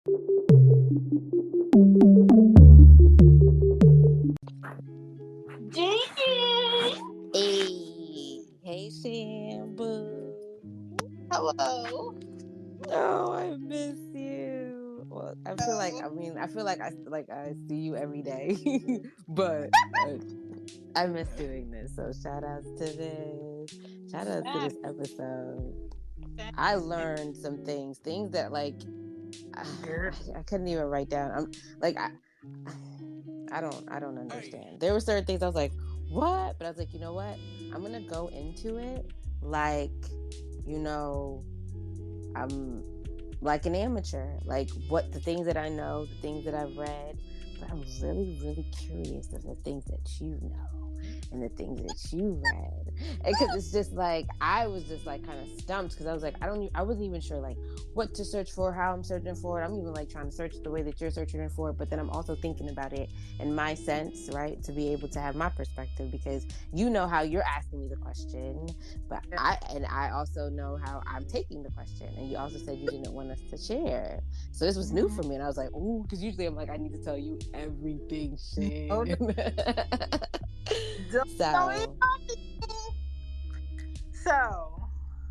Gigi! Hey, Shambu. Hello. Oh, I miss you. Well, I feel like I see you every day, but I miss doing this. So shout outs to this. Shout outs to Back. this episode. Back. I learned some things that Girl. I couldn't even write down. I'm like I don't understand. There were certain things I was like, what? But I was like, you know what? I'm gonna go into it like, you know, I'm like an amateur. Like what the things that I know, the things that I've read. But I'm really, really curious of the things that you know and the things that you read. Because it's just like I was just like kind of stumped because I was like, I wasn't even sure like what to search for, how I'm searching for it. I'm even like trying to search the way that you're searching for it, but then I'm also thinking about it in my sense, right? To be able to have my perspective because you know how you're asking me the question, but I also know how I'm taking the question. And you also said you didn't want us to share. So this was new for me. And I was like, ooh, because usually I'm like, I need to tell you everything, Oh, Shan. don't So, So,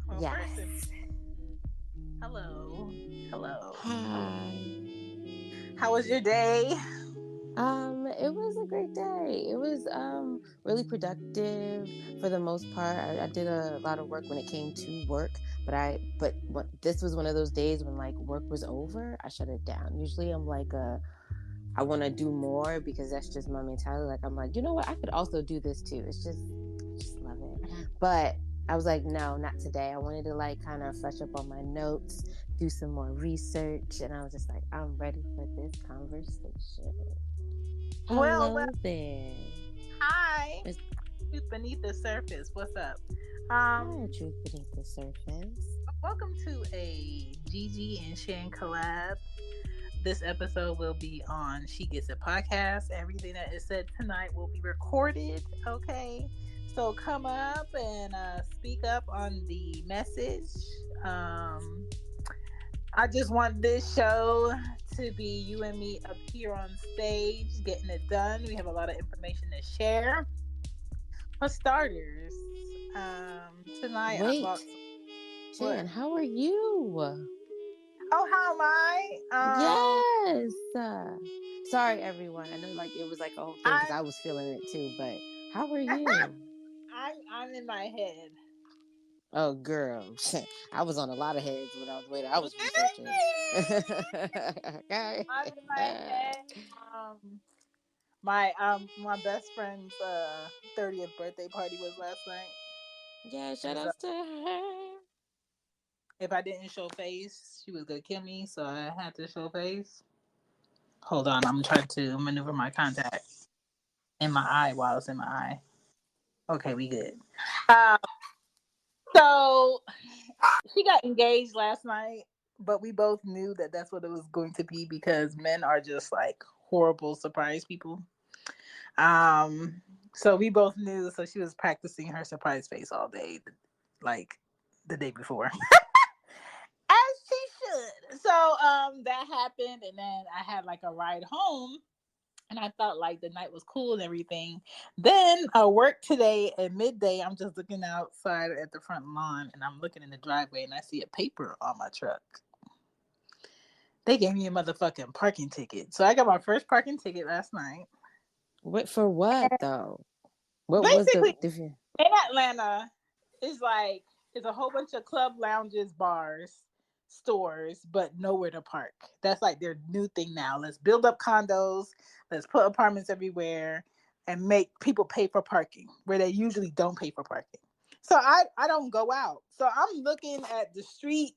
well, first, yes. hello. Hello. Hello. Hi. How was your day? It was a great day. It was really productive for the most part. I did a lot of work when it came to work, but this was one of those days when like work was over, I shut it down. Usually I'm like I want to do more because that's just my mentality. Like I'm like, you know what? I could also do this too. I just love it. But I was like, no, not today. I wanted to like kind of fresh up on my notes, do some more research, and I was just like, I'm ready for this conversation. Well, Hello there. hi. It's Truth beneath the surface. What's up? Hi, Um, Truth Beneath the Surface. Welcome to a Gigi and Shan collab. This episode will be on She Gets It podcast. Everything that is said tonight will be recorded. Okay. So come up and speak up on the message. Um, I just want this show to be you and me up here on stage, getting it done. We have a lot of information to share. For starters, tonight I Wait, bought some. Jan, What? how are you? Oh, how am I? Yes. Sorry, everyone. I know like it was like a whole thing because I'm I was feeling it too, but how are you? I'm in my head. Oh, girl. I was on a lot of heads when I was waiting. I was researching. Okay. I'm in my head. Um, my best friend's 30th birthday party was last night, Yeah, shout and so outs to her. if I didn't show face, she was gonna kill me. So I had to show face. Hold on, I'm trying to maneuver my contact in my eye while it's in my eye. Okay, we good. Um, so she got engaged last night, but we both knew that that's what it was going to be because men are just like horrible surprise people. Um, so we both knew. So she was practicing her surprise face all day, like the day before, as she should. So that happened, and then I had like a ride home. And I thought like the night was cool and everything. Then I work today at midday. I'm just looking outside at the front lawn and I'm looking in the driveway and I see a paper on my truck. They gave me a motherfucking parking ticket. So I got my first parking ticket last night. What for what though? What was the Basically, different? in Atlanta, it's like it's a whole bunch of club lounges, bars, stores, but nowhere to park. That's like their new thing now. Let's build up condos, let's put apartments everywhere, and make people pay for parking where they usually don't pay for parking. So I don't go out. So I'm looking at the street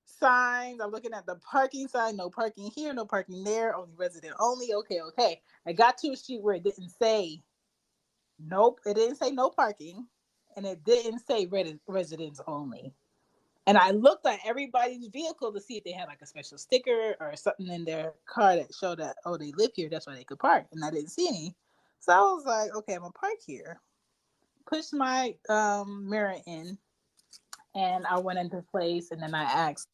signs. I'm looking at the parking sign. No parking here, no parking there. Only resident only. Okay, okay. I got to a street where it didn't say nope. It didn't say no parking, and it didn't say residents only. And I looked at everybody's vehicle to see if they had like a special sticker or something in their car that showed that oh they live here, that's why they could park. And I didn't see any, so I was like, okay, I'm gonna park here. Pushed my mirror in, and I went into place, and then I asked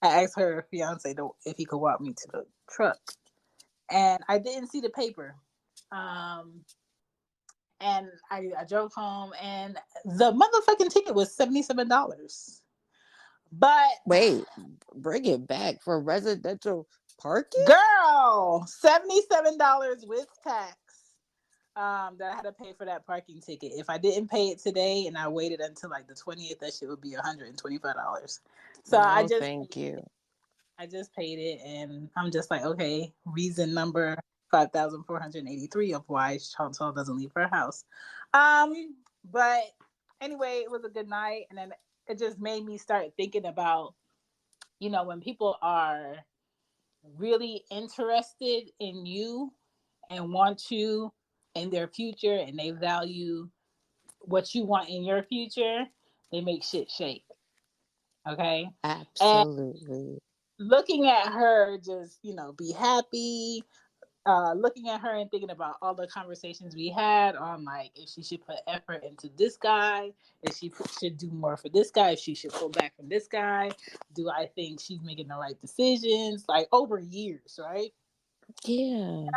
I asked her fiance if he could walk me to the truck, and I didn't see the paper. Um, and I drove home, and the motherfucking ticket was $77. But Wait, bring it back for residential parking? girl, $77 with tax. That I had to pay for that parking ticket. If I didn't pay it today and I waited until like the 20th, that shit would be $125. So No, thank you. I just paid it, and I'm just like, okay, reason number 5,483 of why Chantal doesn't leave her house. But anyway, it was a good night, and then it just made me start thinking about, when people are really interested in you and want you in their future, and they value what you want in your future, they make shit shake. Okay. And Absolutely. looking at her just, be happy, looking at her and thinking about all the conversations we had on like if she should put effort into this guy, if she should do more for this guy, if she should pull back from this guy. Do I think she's making the right decisions? Like over years, right? Yeah. And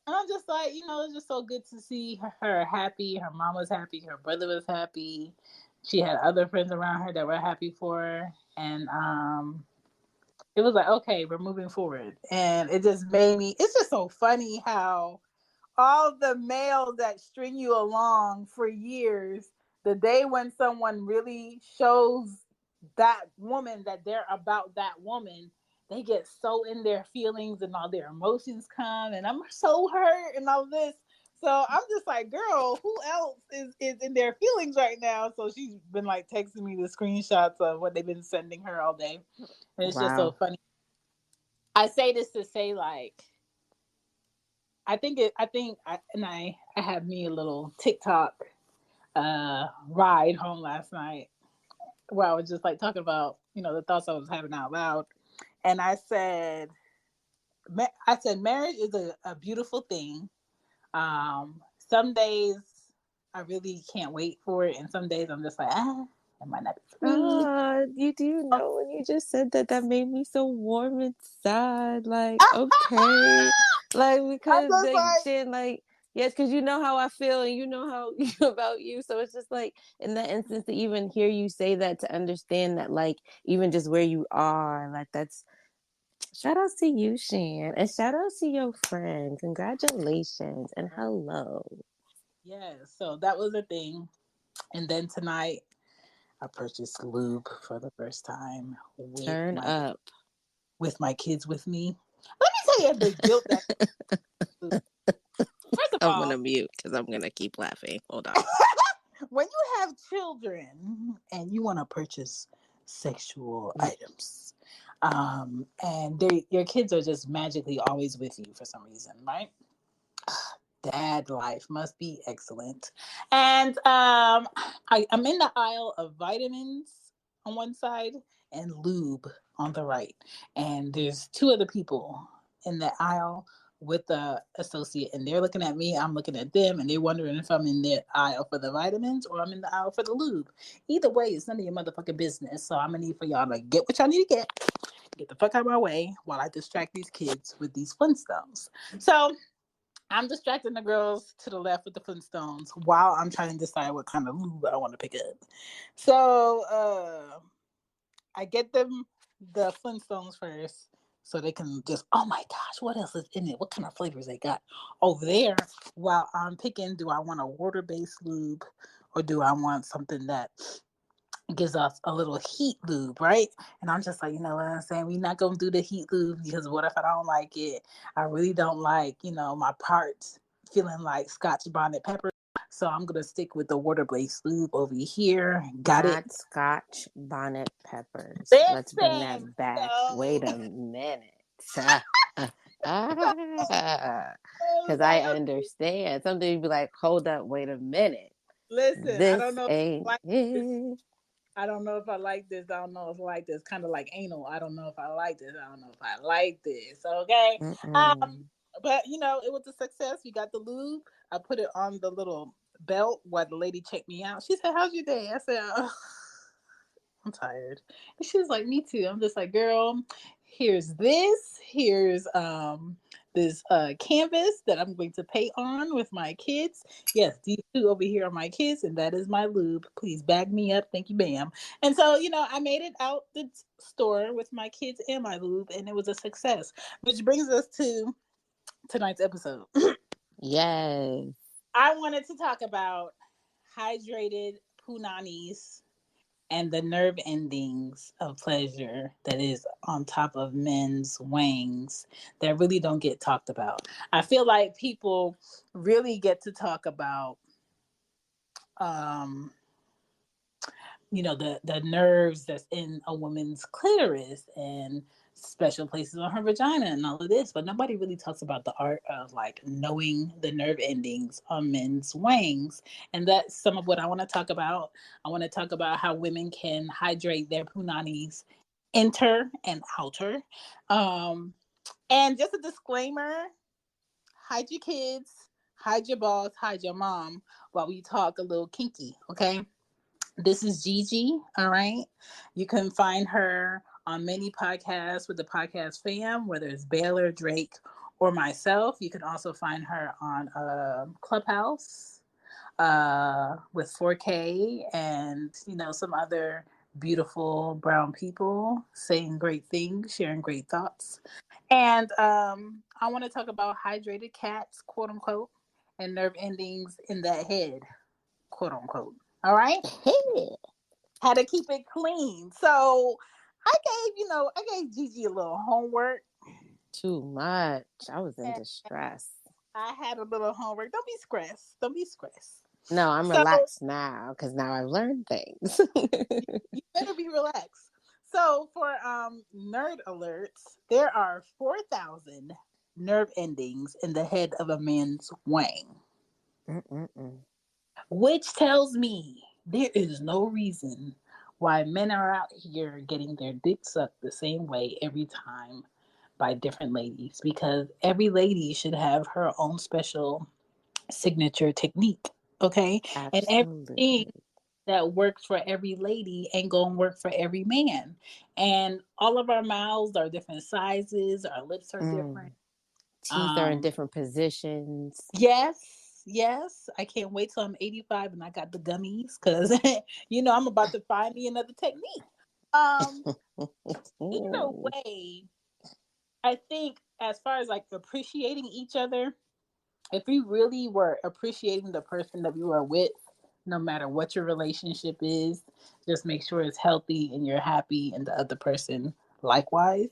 I'm just like, it's just so good to see her happy. Her mom was happy. Her brother was happy. She had other friends around her that were happy for her. And it was like, okay, we're moving forward. And it just made me, it's just so funny how all the males that string you along for years, the day when someone really shows that woman that they're about that woman, they get so in their feelings and all their emotions come, and I'm so hurt and all this. So I'm just like, girl, who else is in their feelings right now? So she's been like texting me the screenshots of what they've been sending her all day. And it's just so Wow. funny. I say this to say, like, I had me a little TikTok ride home last night where I was just like talking about, the thoughts I was having out loud. And I said marriage is a beautiful thing. Some days I really can't wait for it, and some days I'm just like, it might not be for me. You do know when you just said that, that made me so warm inside. Like, okay, like I'm because just like like, shit, like yes, because you know how I feel and you know how about you. So it's just like in that instance to even hear you say that, to understand that, like even just where you are, like that's shout out to you, Shan, and shout out to your friend. Congratulations and hello. yeah. So that was a thing. And then tonight I purchased lube for the first time Turn up. with my kids with me. Let me tell you the guilt that. First of I'm all, gonna mute because I'm gonna keep laughing. Hold on. when you have children and you want to purchase sexual items, and your kids are just magically always with you for some reason, right? Dad life must be excellent. And I'm in the aisle of vitamins on one side and lube on the right. And there's two other people in the aisle with the associate, and they're looking at me, I'm looking at them, and they're wondering if I'm in the aisle for the vitamins or I'm in the aisle for the lube. Either way, it's none of your motherfucking business. So I'm gonna need for y'all to get what y'all need to get the fuck out of my way while I distract these kids with these Flintstones. So I'm distracting the girls to the left with the Flintstones while I'm trying to decide what kind of lube I want to pick up. So I get them the Flintstones first so they can just, oh my gosh, what else is in it? What kind of flavors they got over there? While I'm picking, do I want a water based lube or do I want something that gives us a little heat lube, right? And I'm just like, you know what I'm saying? We're not gonna do the heat lube because what if I don't like it? I really don't like, my parts feeling like Scotch bonnet pepper. So I'm gonna stick with the water based lube over here. Got it. Not Scotch bonnet peppers. Let's bring Listen, that back. so Wait a minute. I was Because I like, okay, understand. Something you'd be like, hold up, wait a minute. listen, I don't This know if ain't I like this. it. I don't know if I like this. I don't know if I like this. Kind of like anal. I don't know if I like this. I don't know if I like this. Okay. Um, Mm-mm. but it was a success. We got the lube. I put it on the little belt while the lady checked me out. She said, "How's your day?" I said, I'm tired. And she was like, me too. I'm just like, girl, here's this. Here's this canvas that I'm going to paint on with my kids. Yes, these two over here are my kids, and that is my lube. Please back me up. Thank you, ma'am. And so, I made it out the store with my kids and my lube, and it was a success. Which brings us to tonight's episode. Yes. I wanted to talk about hydrated punanis and the nerve endings of pleasure that is on top of men's wangs that really don't get talked about. I feel like people really get to talk about um the nerves that's in a woman's clitoris and special places on her vagina and all of this, but nobody really talks about the art of like knowing the nerve endings on men's wangs. And that's some of what I want to talk about. I want to talk about how women can hydrate their punanis inter and outer. And just a disclaimer, hide your kids, hide your boss, hide your mom while we talk a little kinky, okay? This is Gigi, all right? You can find her on many podcasts with the podcast fam, whether it's Baylor, Drake, or myself. You can also find her on Clubhouse with 4K and, some other beautiful brown people saying great things, sharing great thoughts. And I want to talk about hydrated cats, quote unquote, and nerve endings in that head, quote unquote. All right? How to keep it clean. So I gave Gigi a little homework. Too much. I was in And distress. I had a little homework. Don't be stressed. Don't be stressed. No, I'm So relaxed now because now I've learned things. you better be relaxed. So for nerd alerts, there are 4,000 nerve endings in the head of a man's wang, which tells me there is no reason why men are out here getting their dick sucked the same way every time by different ladies, because every lady should have her own special signature technique, okay? And everything Absolutely. that works for every lady ain't gonna work for every man. And all of our mouths are different sizes, our lips are different. Teeth are in Um, different positions. yes. I can't wait till I'm 85 and I got the gummies because I'm about to find me another technique. Um, Either way, I think as far as like appreciating each other, if we really were appreciating the person that we were with, no matter what your relationship is, just make sure it's healthy and you're happy and the other person likewise.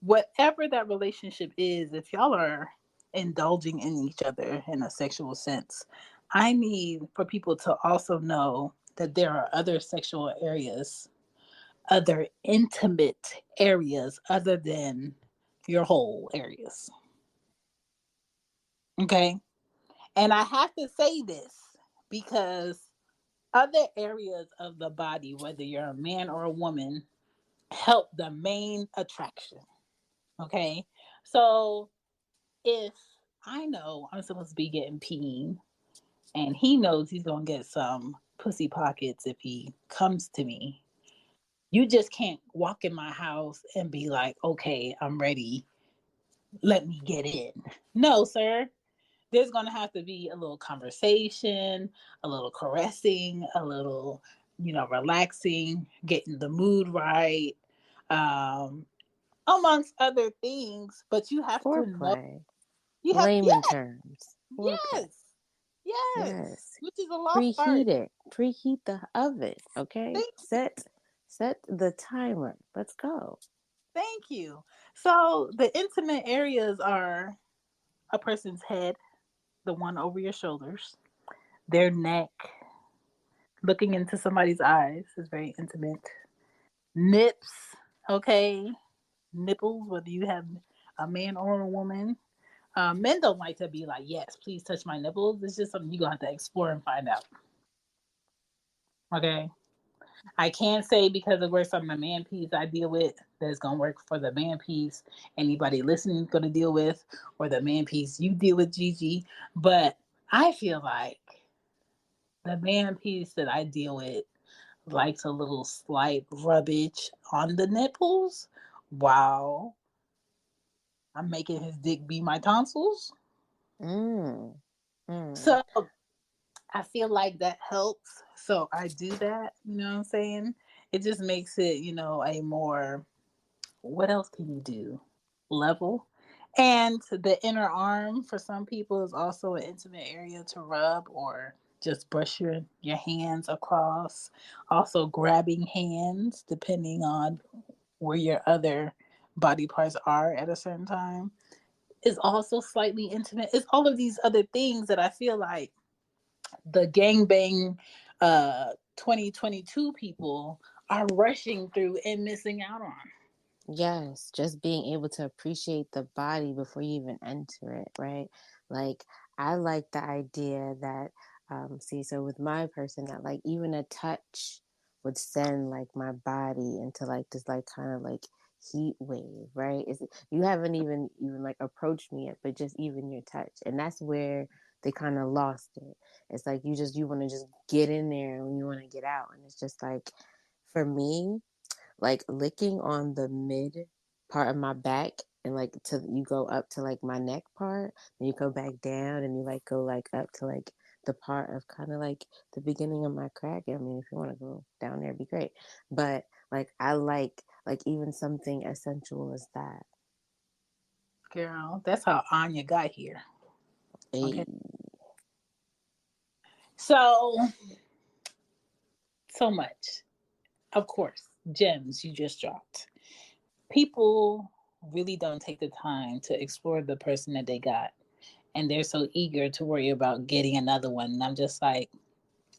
Whatever that relationship is, if y'all are indulging in each other in a sexual sense, I need for people to also know that there are other sexual areas, other intimate areas other than your whole areas. Okay? And I have to say this because other areas of the body, whether you're a man or a woman, help the main attraction. Okay? So if I know I'm supposed to be getting peen and he knows he's going to get some pussy pockets if he comes to me, you just can't walk in my house and be like, okay, I'm ready. Let me get in. No, sir. There's going to have to be a little conversation, a little caressing, a little, relaxing, getting the mood right, um, amongst other things. But you have to know, Foreplay. you have, Layman yes, terms. Foreplay. yes, yes, Yes. which is a lost Preheat art. it. Preheat the oven. Okay. Thank, Set the timer. Let's go. thank you. So the intimate areas are a person's head, the one over your shoulders, their neck, looking into somebody's eyes is very intimate. Nips, okay, nipples, whether you have a man or a woman. Men don't like to be like, yes, please touch my nipples. It's just something you're going to have to explore and find out. Okay. I can't say because it works on the man piece I deal with that it's going to work for the man piece anybody listening is going to deal with, or the man piece you deal with, Gigi. But I feel like the man piece that I deal with likes a little slight rubbage on the nipples while I'm making his dick be my tonsils. Mm. Mm. So I feel like that helps. So I do that, you know what I'm saying? It just makes it, a more, what else can you do? Level. And the inner arm for some people is also an intimate area to rub or just brush your hands across. Also grabbing hands depending on where your other body parts are at a certain time is also slightly intimate. It's all of these other things that I feel like the gangbang 2022 people are rushing through and missing out on. Yes, just being able to appreciate the body before you even enter it, right? Like, I like the idea that, see, so with my person, that like even a touch would send like my body into like this, like kind of like heat wave, right? You haven't even like approached me yet, but just even your touch, and that's where they kind of lost it. It's like you want to just get in there and you want to get out, and it's just like for me like licking on the mid part of my back and like till you go up to like my neck part, then you go back down and you like go like up to like the part of kind of like the beginning of my crack. I mean, if you want to go down there, it'd be great. But like I like even something as sensual as that. Girl, that's how Anya got here. Hey. Okay. So, so much. Of course, gems you just dropped. People really don't take the time to explore the person that they got. And they're so eager to worry about getting another one. And I'm just like,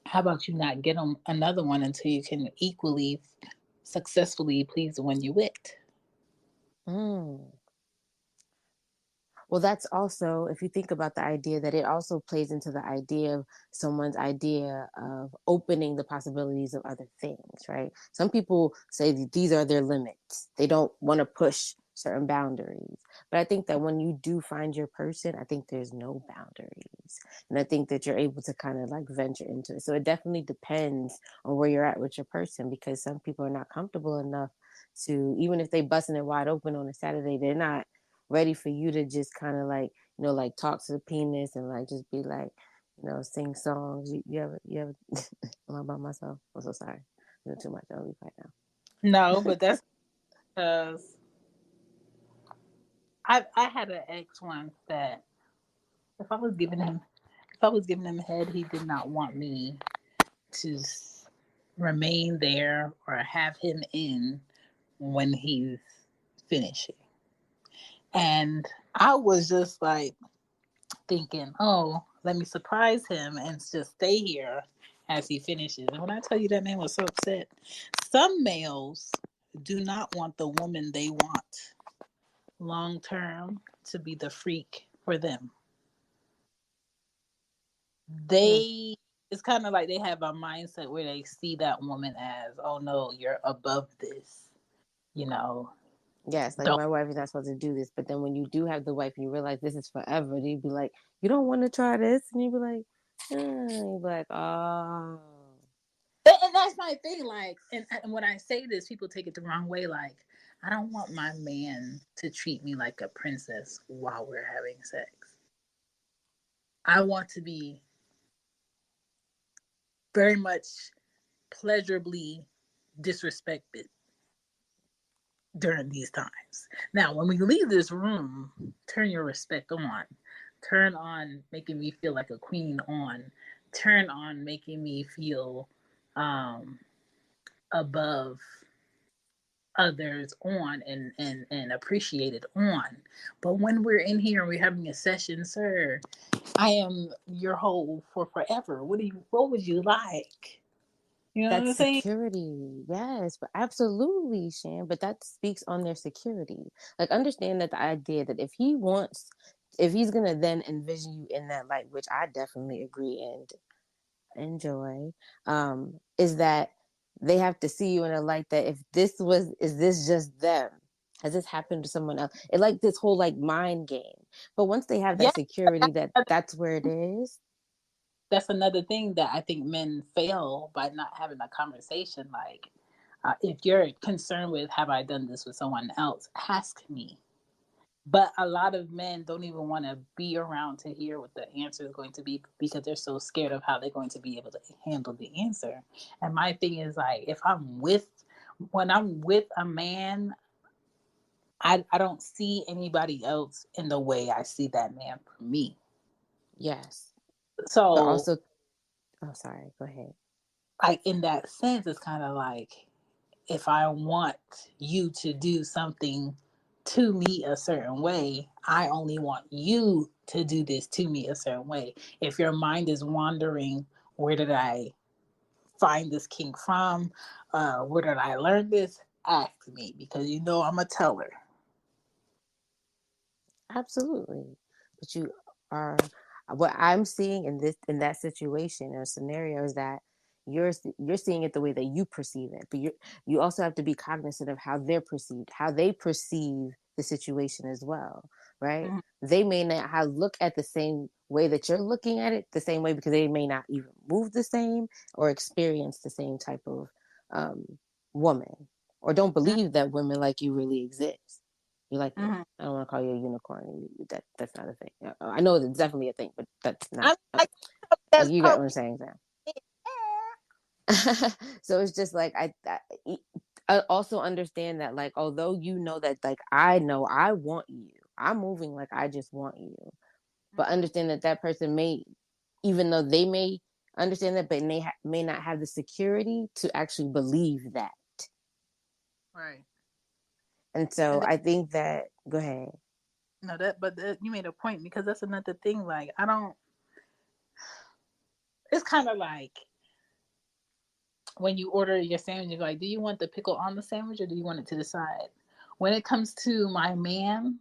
how about you not get them another one until you can equally successfully please the one you with? Mm. Well, that's also, if you think about the idea that it also plays into the idea of someone's idea of opening the possibilities of other things, right? Some people say that these are their limits. They don't want to push certain boundaries. But I think that when you do find your person, I think there's no boundaries. And I think that you're able to kind of like venture into it. So it definitely depends on where you're at with your person because some people are not comfortable enough to, even if they busting it wide open on a Saturday, they're not ready for you to just kind of like like talk to the penis and like just be like sing songs. You ever am I by myself? I'm so sorry. I'm doing too much. I'll leave right now. No, but that's because I had an ex once that if I was giving him if I was giving him head, he did not want me to remain there or have him in when he's finishing. And I was just like thinking, oh, let me surprise him and just stay here as he finishes. And when I tell you that man was so upset, some males do not want the woman they want long term to be the freak for them. Hmm. They it's kind of like they have a mindset where they see that woman as, oh no, you're above this, you know. Yes, like Don't. my wife is not supposed to do this, but then when you do have the wife and you realize this is forever, you'd be like, you don't want to try this, and you'd be like, you'd be like, oh, And that's my thing. Like, and when I say this, people take it the wrong way. Like, I don't want my man to treat me like a princess while we're having sex. I want to be very much pleasurably disrespected during these times. Now, when we leave this room, turn your respect on. Turn on making me feel like a queen on. Turn on making me feel um, above others on and appreciated on. But when we're in here and we're having a session, sir, I am your whole for forever. What would you like? You know what that's I'm saying? security. Yes, but absolutely, Shan. But that speaks on their security. Like, understand that the idea that if he's gonna then envision you in that light, which I definitely agree and enjoy, is that they have to see you in a light that is this just them? Has this happened to someone else? It like this whole like mind game. But once they have Yeah. that security that that's where it is, that's another thing that I think men fail by not having a conversation. Like, if you're concerned with, have I done this with someone else? Ask me. But a lot of men don't even want to be around to hear what the answer is going to be because they're so scared of how they're going to be able to handle the answer. And my thing is like, when I'm with a man, I don't see anybody else in the way I see that man for me. Yes. But So, also, oh, sorry, go ahead. like, in that sense, it's kind of like, if I want you to do something to me a certain way, I only want you to do this to me a certain way. If your mind is wandering, where did I find this kink from? Where did I learn this? Ask me, because you know I'm a teller. Absolutely. But you are, what I'm seeing in that situation or scenario is that you're seeing it the way that you perceive it. But you also have to be cognizant of how they're perceived, how they perceive the situation as well, right? Mhm. They may not have look at the same way that you're looking at it the same way, because they may not even move the same or experience the same type of um, woman, or don't Mhm. believe that women like you really exist. You like it. Mhm. I don't want to call you a unicorn. That's not a thing. I know it's definitely a thing, but that's not. I'm like, that's You get what I'm perfect. saying, Sam. So it's just like I also understand that, like, although you know that, like, I know I want you, I'm moving like I just want you, but Mhm. understand that that person may, even though they may understand that, but may not have the security to actually believe that. Right. And so And I think that, go ahead. no, you made a point because that's another thing. Like, I don't. It's kind of like when you order your sandwich, you're like, do you want the pickle on the sandwich or do you want it to the side? When it comes to my man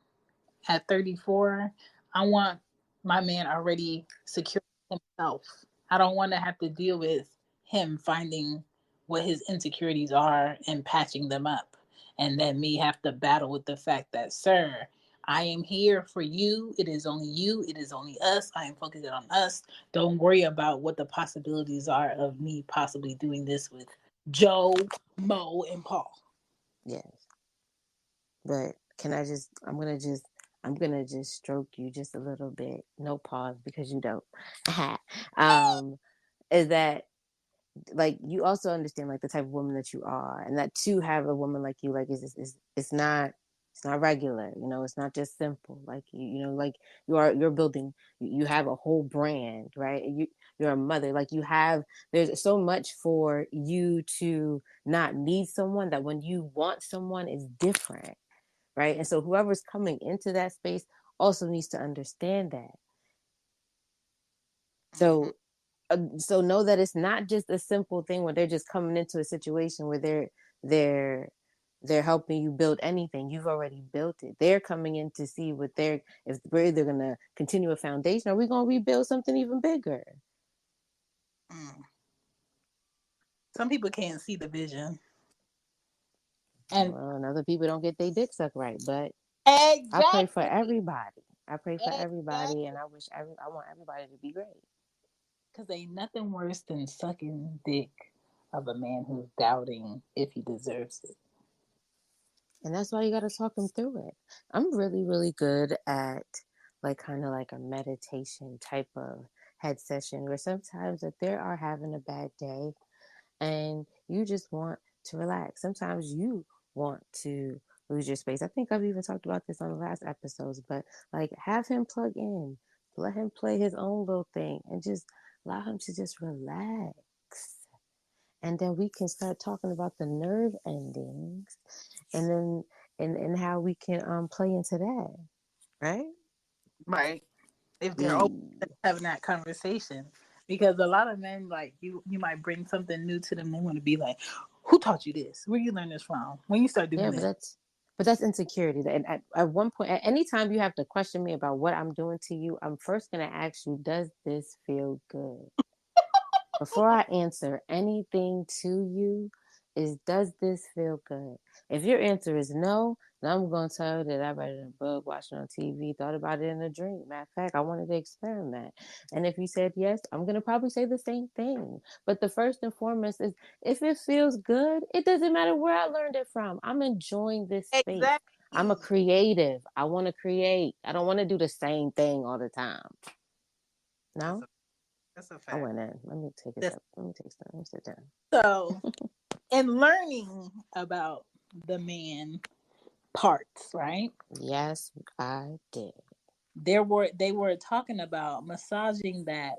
at 34, I want my man already secure himself. I don't want to have to deal with him finding what his insecurities are and patching them up. And then me have to battle with the fact that, sir, I am here for you. It is only you. It is only us. I am focusing on us. Don't worry about what the possibilities are of me possibly doing this with Joe, Mo, and Paul. Yes. But can I just, I'm gonna just stroke you just a little bit. No pause, because you don't. um, is that, like, you also understand, like, the type of woman that you are, and that to have a woman like you, like, is it's not regular, it's not just simple, like, like, you're building, you have a whole brand, right? You're a mother, like, there's so much for you to not need someone, that when you want someone is different, right? And so whoever's coming into that space also needs to understand that. Mm-hmm. So know that it's not just a simple thing where they're just coming into a situation where they're they're helping you build anything. You've already built it. They're coming in to see if we're either going to continue a foundation, or we're going to rebuild something even bigger. Mm. Some people can't see the vision. And Well, and other people don't get their dick sucked right, but I pray for exactly. everybody. I pray for everybody, and Exactly. I want everybody to be great. Because ain't nothing worse than sucking dick of a man who's doubting if he deserves it. And that's why you got to talk them through it. I'm really, really good at, like, kind of like a meditation type of head session, where sometimes if they are having a bad day and you just want to relax, sometimes you want to lose your space. I think I've even talked about this on the last episodes, but, like, have him plug in, let him play his own little thing, and just allow him to just relax. And then we can start talking about the nerve endings, and then and how we can play into that, right? Right. If they're open to Yeah, having that conversation. Because a lot of men, like, you might bring something new to them. They want to be like, who taught you this? Where you learn this from? When you start doing yeah, but this. that's insecurity. And at one point, at any time you have to question me about what I'm doing to you, I'm first gonna ask you, does this feel good? Before I answer anything to you, is, does this feel good? If your answer is no, And I'm going to tell you that I read it in a book, watched it on TV, thought about it in a dream. Matter of fact, I wanted to experiment. And if you said yes, I'm going to probably say the same thing. But the first and foremost is if it feels good, it doesn't matter where I learned it from. I'm enjoying this space. I'm a Exactly. creative. I want to create. I don't want to do the same thing all the time. That's No? a that's a I fact. went in. Let me take it That's, up. Let me take some. Let me sit down. so, in learning about the man parts, right? Yes, I did. They were talking about massaging that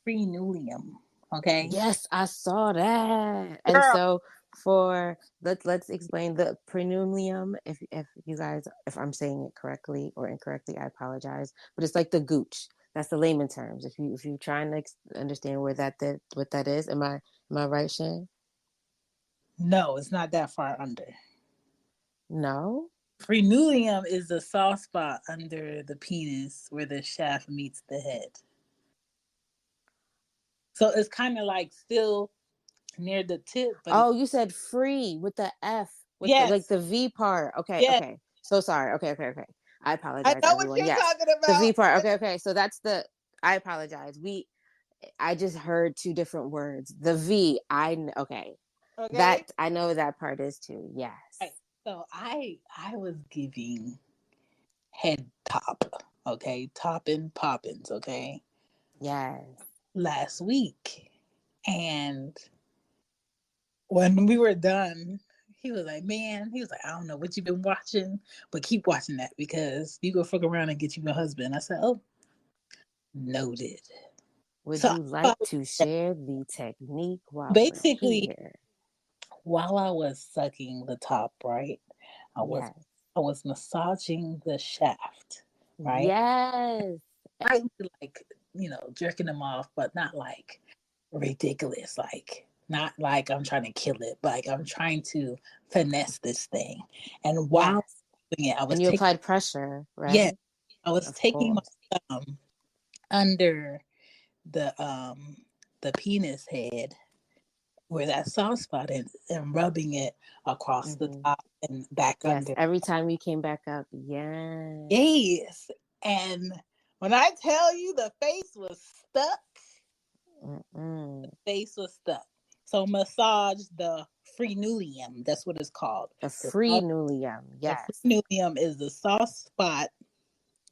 frenulum. Okay, Yes, I saw that. And girl. so for let's explain the prenumium. If you guys, if I'm saying it correctly or incorrectly, I apologize. But it's like the gooch. That's the layman terms. If you trying to understand where that what that is, am I right, Shan? No, it's not that far under. No. Frenulum is the soft spot under the penis where the shaft meets the head. So it's kind of like still near the tip, but it's Oh, you said free with the F with the like yes, the V part. Okay, yes. okay. So sorry. Okay. I I apologize, know what everyone. you're Yes, talking the about. V part. Okay. So that's the. I apologize. I just heard two different words. The V. Okay. Okay. That I know that part is too. Yes. Right. So I was giving head top, okay, top and poppins, okay, Yes. last week, and when we were done, he was like, "Man," he was like, "I don't know what you've been watching, but keep watching that because you go fuck around and get you a husband." I said, "Oh, noted." Would So you like to share the technique while we're basically, here? while I was sucking the top, right, I was Yes. I was massaging the shaft, right, Yes. I like jerking them off, but not like ridiculous, like not like I'm trying to kill it, but like I'm trying to finesse this thing. And while Yes. doing it, And you applied pressure, yeah, right? I was Of taking course. my thumb under the penis head where that soft spot is and rubbing it across the Hmm. top and back Yes. under. Every time you came back up. Yes. Yes. And when I tell you the face was stuck, Mm-mm. face was stuck. So massage the frenulum. That's what it's called. The The, free Nulium. the Yes. frenulum is the soft spot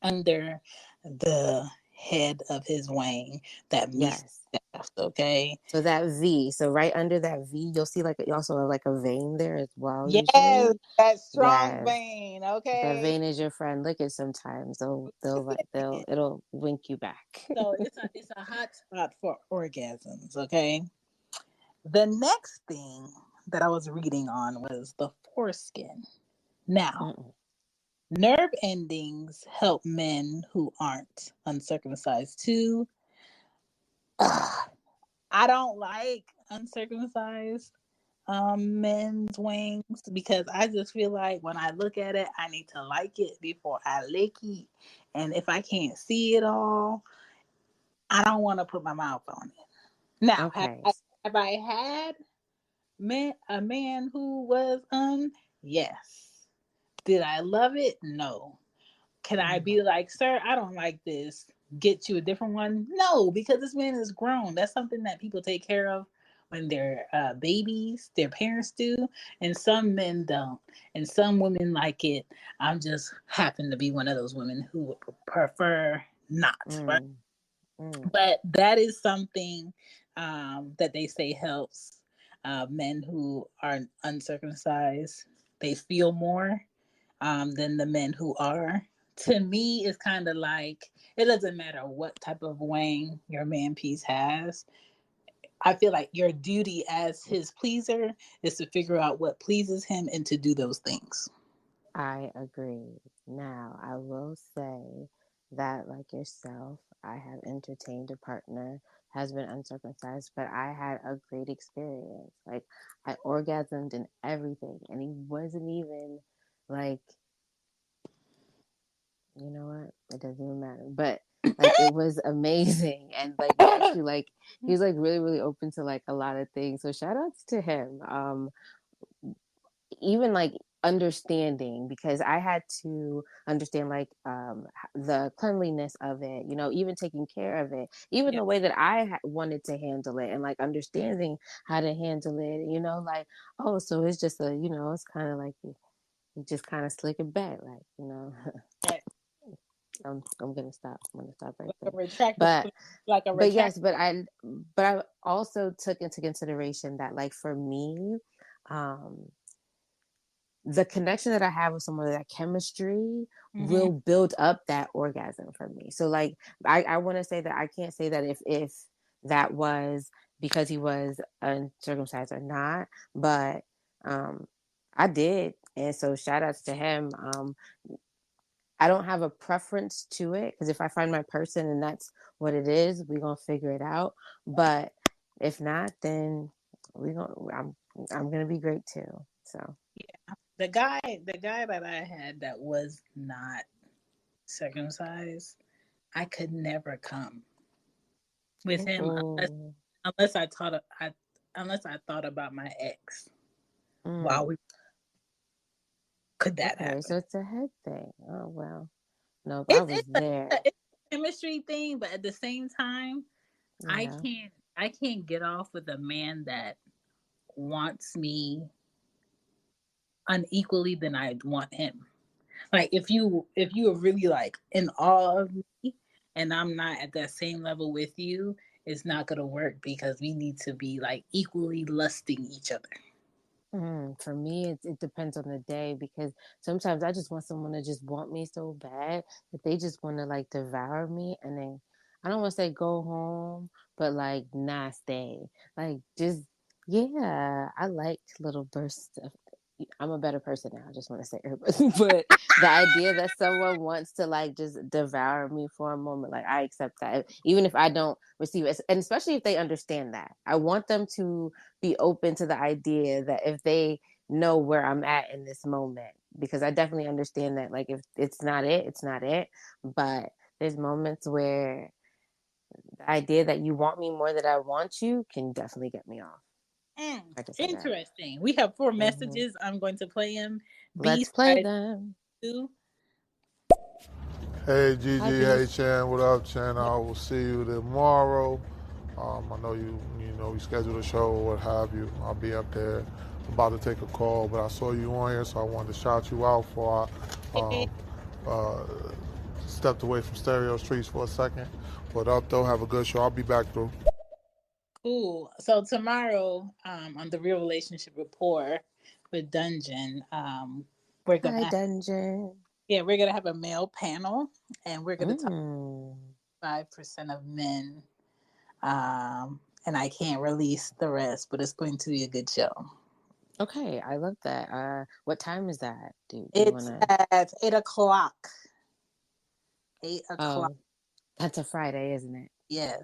under the head of his wang that meets Yes. the shaft. Okay. So that V, so right under that V, you'll see like you also have like a vein there as well, Yes, usually. that strong Yes. vein. That Okay. vein is your friend. Look at sometimes it'll wink you back. So it's a hot spot for orgasms. Okay. The next thing that I was reading on was the foreskin. Now, Mm-mm. nerve endings help men who aren't uncircumcised too. Ugh, I don't like uncircumcised men's wings because I just feel like when I look at it, I need to like it before I lick it. And if I can't see it all, I don't want to put my mouth on it. Now, Okay. have I had a man who was yes. Did I love it? No. Can I Mm, be like, sir, I don't like this. Get you a different one? No, because this man is grown. That's something that people take care of when they're babies. Their parents do, and some men don't, and some women like it. I'm just happen to be one of those women who would prefer not, right? mm, mm. But that is something that they say helps men who are uncircumcised. They feel more than the men who are. To me, it's kind of like it doesn't matter what type of wang your man piece has. I feel like your duty as his pleaser is to figure out what pleases him and to do those things. I agree. Now, I will say that, like yourself, I have entertained a partner, has been uncircumcised, but I had a great experience. Like, I orgasmed and everything, and he wasn't even like, you know what? It doesn't even matter. But like, it was amazing, and like, we actually like, he was like really, really open to like a lot of things. So shout outs to him. Even like understanding, because I had to understand like the cleanliness of it, you know, even taking care of it, even Yeah. the way that I wanted to handle it, and like understanding how to handle it, you know, like, oh, so it's just a, you know, it's kind of like you just kind of slick it back, like, you know. Right. I'm gonna stop. I'm gonna stop right Like a there. retractable, But like a but retract. yes, but I also took into consideration that like for me, um, the connection that I have with someone, that chemistry Mm-hmm. will build up that orgasm for me. So like I want to say that I can't say that if that was because he was uncircumcised or not, but um I did. And so shout outs to him. I don't have a preference to it, because if I find my person and that's what it is, we're gonna figure it out. But if not, then we gonna I'm gonna be great too. So Yeah. The guy that I had that was not circumcised, I could never come with him mm-mm. unless I thought unless I thought about my ex while Mm. we could that Okay, happen. so it's a head thing. Oh well. Nope, I It's was a, there. it's a chemistry thing, but at the same time, Yeah. I can't get off with a man that wants me unequally than I want him. Like if you are really like in awe of me and I'm not at that same level with you, it's not gonna work because we need to be like equally lusting each other. For me, it depends on the day, because sometimes I just want someone to just want me so bad that they just want to like devour me, and then I don't want to say go home, but like not stay. Like just yeah, I like little bursts of. I'm a better person now. I just want to say, but the idea that someone wants to like just devour me for a moment, like I accept that, even if I don't receive it, and especially if they understand that. I want them to be open to the idea that if they know where I'm at in this moment, because I definitely understand that like if it's not it, it's not it. But there's moments where the idea that you want me more than I want you can definitely get me off. I can say that. Interesting. We have four Hmm. messages. I'm going to play them. B Let's play side them. 2. Hey Hi, Gigi, hey Beast. Chan, what up, Chan? Yeah. I will see you tomorrow. I know you know, we scheduled a show or what have you. I'll be up there. I'm about to take a call, but I saw you on here, so I wanted to shout you out before I uh, stepped away from Stereo Streets for a second. But up though, have a good show. I'll be back through. Cool. So tomorrow, on the Real Relationship Rapport with Dungeon, we're Hi, gonna Dungeon. we're gonna have a male panel, and we're gonna talk Mm. 5% of men. And I can't release the rest, but it's going to be a good show. Okay, I love that. What time is that? Do you want It's to? at 8 o'clock. 8 o'clock. Oh, that's a Friday, isn't it? Yes.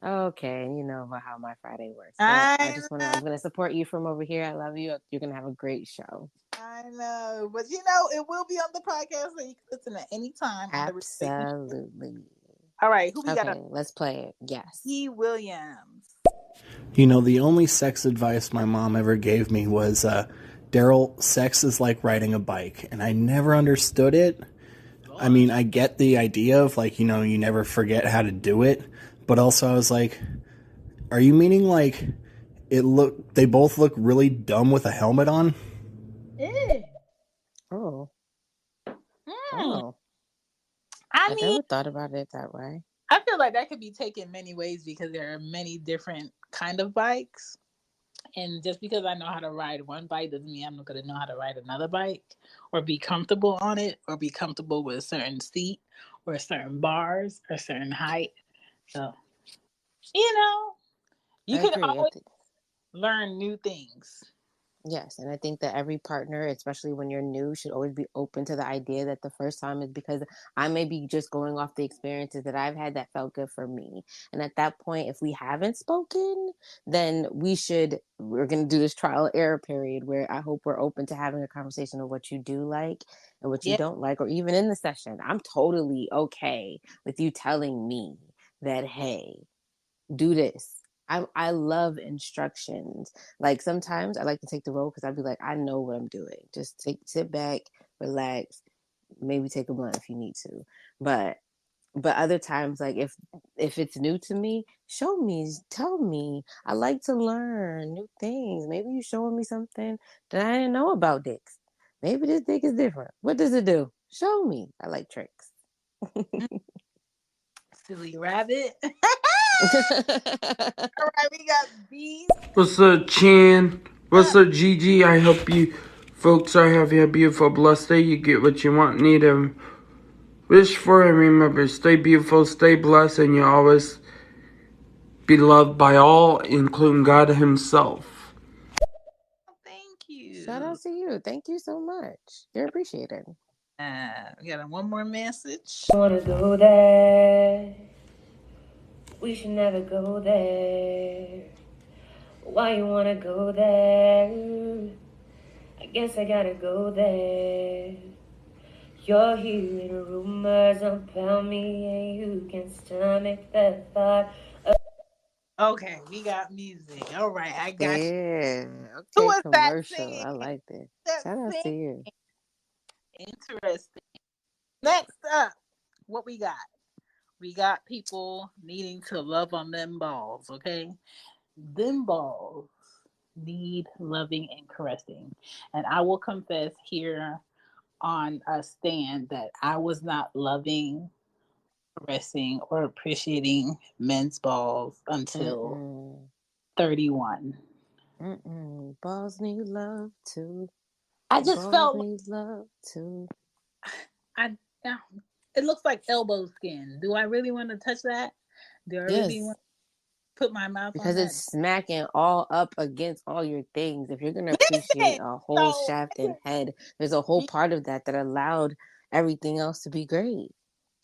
Okay, you know about how my Friday works, but I I just want to. know. I'm gonna support you from over here. I love you. You're gonna have a great show. I know. But you know, it will be on the podcast so you can listen at any time on the relationship. Absolutely. All right, who we got? Okay, let's play it. Yes. E. Williams. You know, the only sex advice my mom ever gave me was, Daryl, sex is like riding a bike. And I never understood it. I mean, Gosh. I get the idea of, like, you know, you never forget how to do it. But also, I was like, are you meaning, like, they both look really dumb with a helmet on? Eh. Oh. Hmm. Oh. I I mean, never thought about it that way. I feel like that could be taken many ways because there are many different kind of bikes. And just because I know how to ride one bike doesn't mean I'm not going to know how to ride another bike or be comfortable on it or be comfortable with a certain seat or certain bars or certain height. So, you know, you I can agree. always learn new things. Yes, and I think that every partner, especially when you're new, should always be open to the idea that the first time is because I may be just going off the experiences that I've had that felt good for me. And at that point, if we haven't spoken, then we're going to do this trial and error period where I hope we're open to having a conversation of what you do like and what you Yeah. don't like, or even in the session. I'm totally okay with you telling me that, hey, do this. I love instructions. Like sometimes I like to take the role because I'd be like, I know what I'm doing. Just sit back, relax, maybe take a blunt if you need to. But other times, like if it's new to me, show me, tell me. I like to learn new things. Maybe you showing me something that I didn't know about dicks. Maybe this dick is different. What does it do? Show me. I like tricks. Silly rabbit. All right, we got bees. What's up, Chan? What's up, Gigi? I hope you folks are having a beautiful, blessed day. You get what you want, need, and wish for. And remember, stay beautiful, stay blessed, and you always be loved by all, including God Himself. Thank you. Shout out to you. Thank you so much. You're appreciated. We got one more message. I wanna go there. We should never go there. Why you wanna go there? I guess I gotta go there. You're hearing rumors about me and you can stomach the thought of... Okay, we got music. All right, I got you. Yeah. Who Okay, was that commercial. singing? I like that. That Shout out to singing? you. Interesting. Next up, what we got? We got people needing to love on them balls, okay? Them balls need loving and caressing. And I will confess here on a stand that I was not loving, caressing, or appreciating men's balls until 31. Balls need love too. I just felt need love too. It looks like elbow skin. Do I really want to touch that? Do I really want to put my mouth because on that? it's smacking all up against all your things. If you're gonna appreciate a whole shaft and head, there's a whole part of that allowed everything else to be great.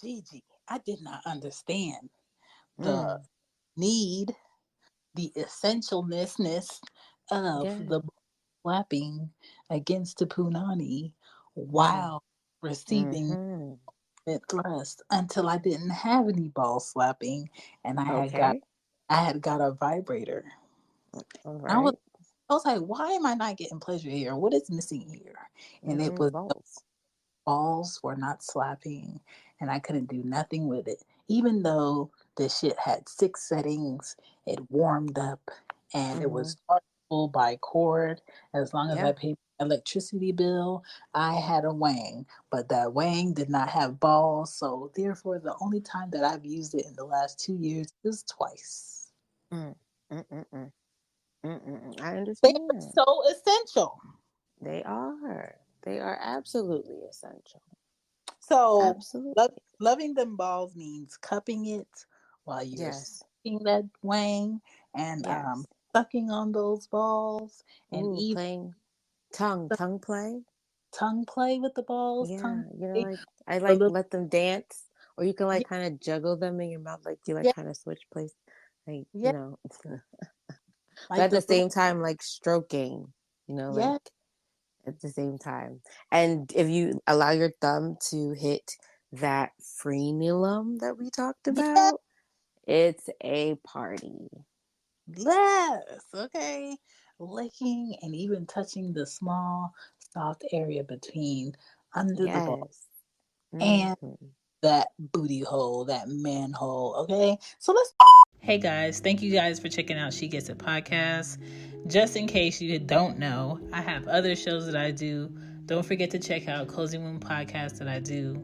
Gigi, I did not understand the need, the essentialness of the slapping against the punani while receiving thrust until I didn't have any ball slapping and I had got a vibrator. All right. I was like, why am I not getting pleasure here? What is missing here? And it was balls were not slapping and I couldn't do nothing with it. Even though the shit had 6 settings, it warmed up and it was chargeable by cord. As long as I paid my electricity bill, I had a Wang. But that Wang did not have balls. So therefore, the only time that I've used it in the last 2 years is twice. I understand. They are so essential. They are. They are absolutely essential. So loving them balls means cupping it while you're sucking that Wang and sucking on those balls and even playing tongue play. Tongue play with the balls. Yeah, tongue you know, like I like let them dance, or you can like kind of juggle them in your mouth, like you like kind of switch place, like you know. But at the same time, like stroking, you know, like at the same time. And if you allow your thumb to hit that frenulum that we talked about, it's a party. Yes, okay. Licking and even touching the small, soft area between under the balls and that booty hole, that manhole, okay? So let's... Hey guys, thank you guys for checking out She Gets It podcast. Just in case you don't know, I have other shows that I do. Don't forget to check out Cozy Womb podcast that I do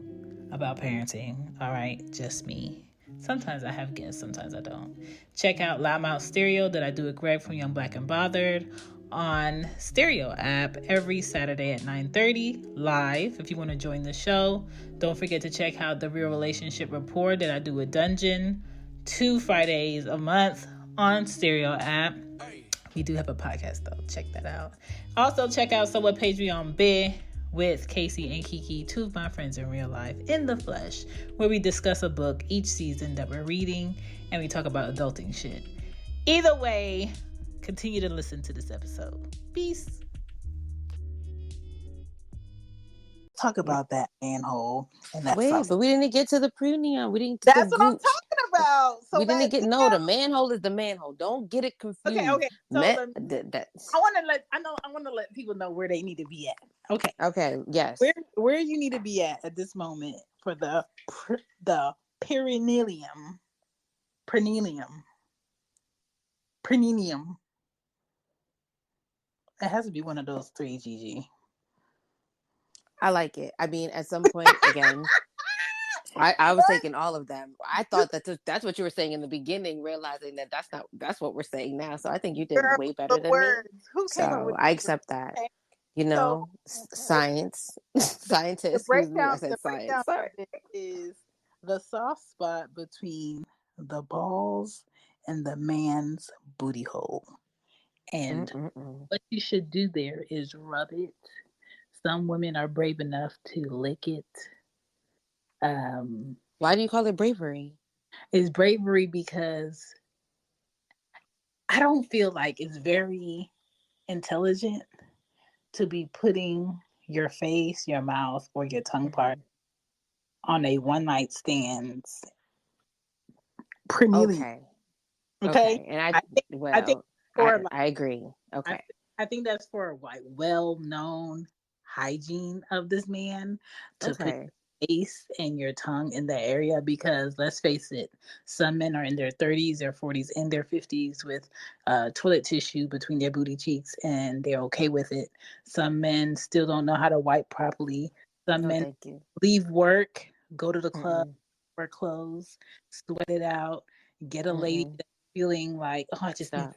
about parenting. All right, just me. Sometimes I have guests, sometimes I don't. Check out Loudmouth Stereo that I do with Greg from Young Black and Bothered on Stereo app every Saturday at 9:30 live. If you want to join the show, don't forget to check out The Real Relationship Report that I do with Dungeon 2 Fridays a month on Stereo app. We do have a podcast though. Check that out. Also check out So What Patreon Be with Casey and Kiki, 2 of my friends in real life, in the flesh, where we discuss a book each season that we're reading and we talk about adulting shit. Either way, continue to listen to this episode. Peace. talk about that manhole and that Wait, sauce. but we didn't get to the premium. We didn't. That's what I'm talking about. So we didn't that get the manhole is the manhole. Don't get it confused. okay. So I want to let people know where they need to be at. Okay. Okay. Yes. Where you need to be at this moment for the perineum. It has to be one of those three, Gigi. I like it. I mean, at some point, again, I was taking all of them. I thought that's what you were saying in the beginning, realizing that that's what we're saying now. So I think you did Girl, way better than words. me. Who came up So with I accept that. You know, science, scientist. Excuse me, I said science. Sorry. Of it is the soft spot between the balls and the man's booty hole. And what you should do there is rub it. Some women are brave enough to lick it. Why do you call it bravery? It's bravery because I don't feel like it's very intelligent to be putting your face, your mouth, or your tongue part on a one night stand. Okay. And I agree. Okay. I think that's for like well-known hygiene of this man to put your face and your tongue in the area, because let's face it, some men are in their 30s, their 40s, and their 50s with toilet tissue between their booty cheeks, and they're okay with it. Some men still don't know how to wipe properly. Some men leave work, go to the club, wear clothes, sweat it out, get a lady that's feeling like, oh, I just need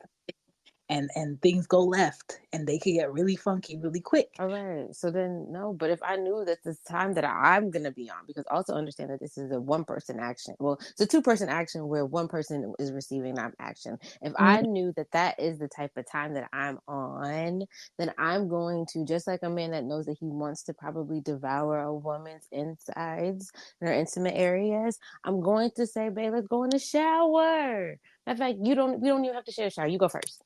and things go left and they can get really funky really quick. All right. So then, no, but if I knew that this time that I'm going to be on, because also understand that this is a one-person action. Well, it's a two-person action where one person is receiving that action. If I knew that that is the type of time that I'm on, then I'm going to, just like a man that knows that he wants to probably devour a woman's insides and her intimate areas, I'm going to say, babe, let's go in the shower. In fact, we don't even have to share a shower. You go first.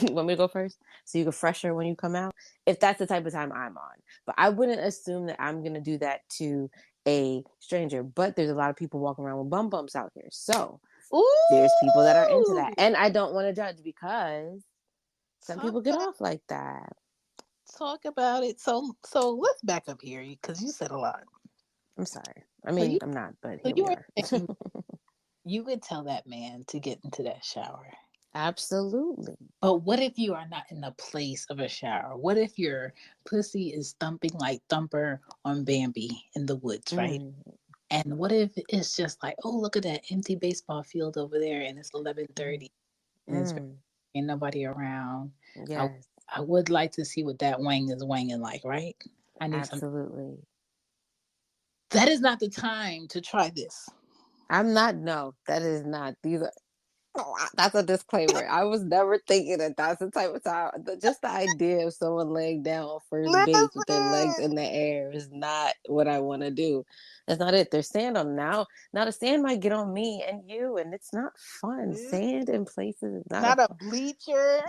Want me to go first so you can fresher when you come out, if that's the type of time I'm on. But I wouldn't assume that I'm going to do that to a stranger. But there's a lot of people walking around with bum bumps out here, so there's people that are into that, and I don't want to judge because some people get off like that. Talk about it. So let's back up here because you said a lot. I'm sorry. I mean, I'm not, but here we are. You would tell that man to get into that shower. Absolutely. But what if you are not in the place of a shower? What if your pussy is thumping like Thumper on Bambi in the woods, right? And what if it's just like, oh, look at that empty baseball field over there, and it's 11:30, and ain't nobody around. Yes. I would like to see what that wang is wanging like, right? I need absolutely. That is not the time to try this. No, that is not. That's a disclaimer. I was never thinking that that's the type of time. Just the idea of someone laying down on first base with their legs in the air is not what I want to do. That's not it. There's sand on now. Now the sand might get on me and you, and it's not fun. Sand in places is not a bleacher,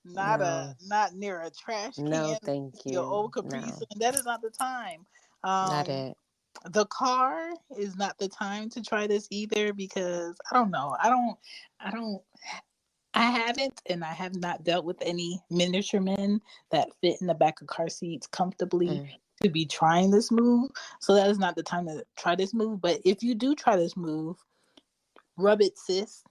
not near a trash can. No, thank you. Your old Capri Sun. That is not the time. Not it. The car is not the time to try this either, because I don't know. I haven't, and I have not dealt with any miniature men that fit in the back of car seats comfortably to be trying this move. So that is not the time to try this move. But if you do try this move, rub it, sis.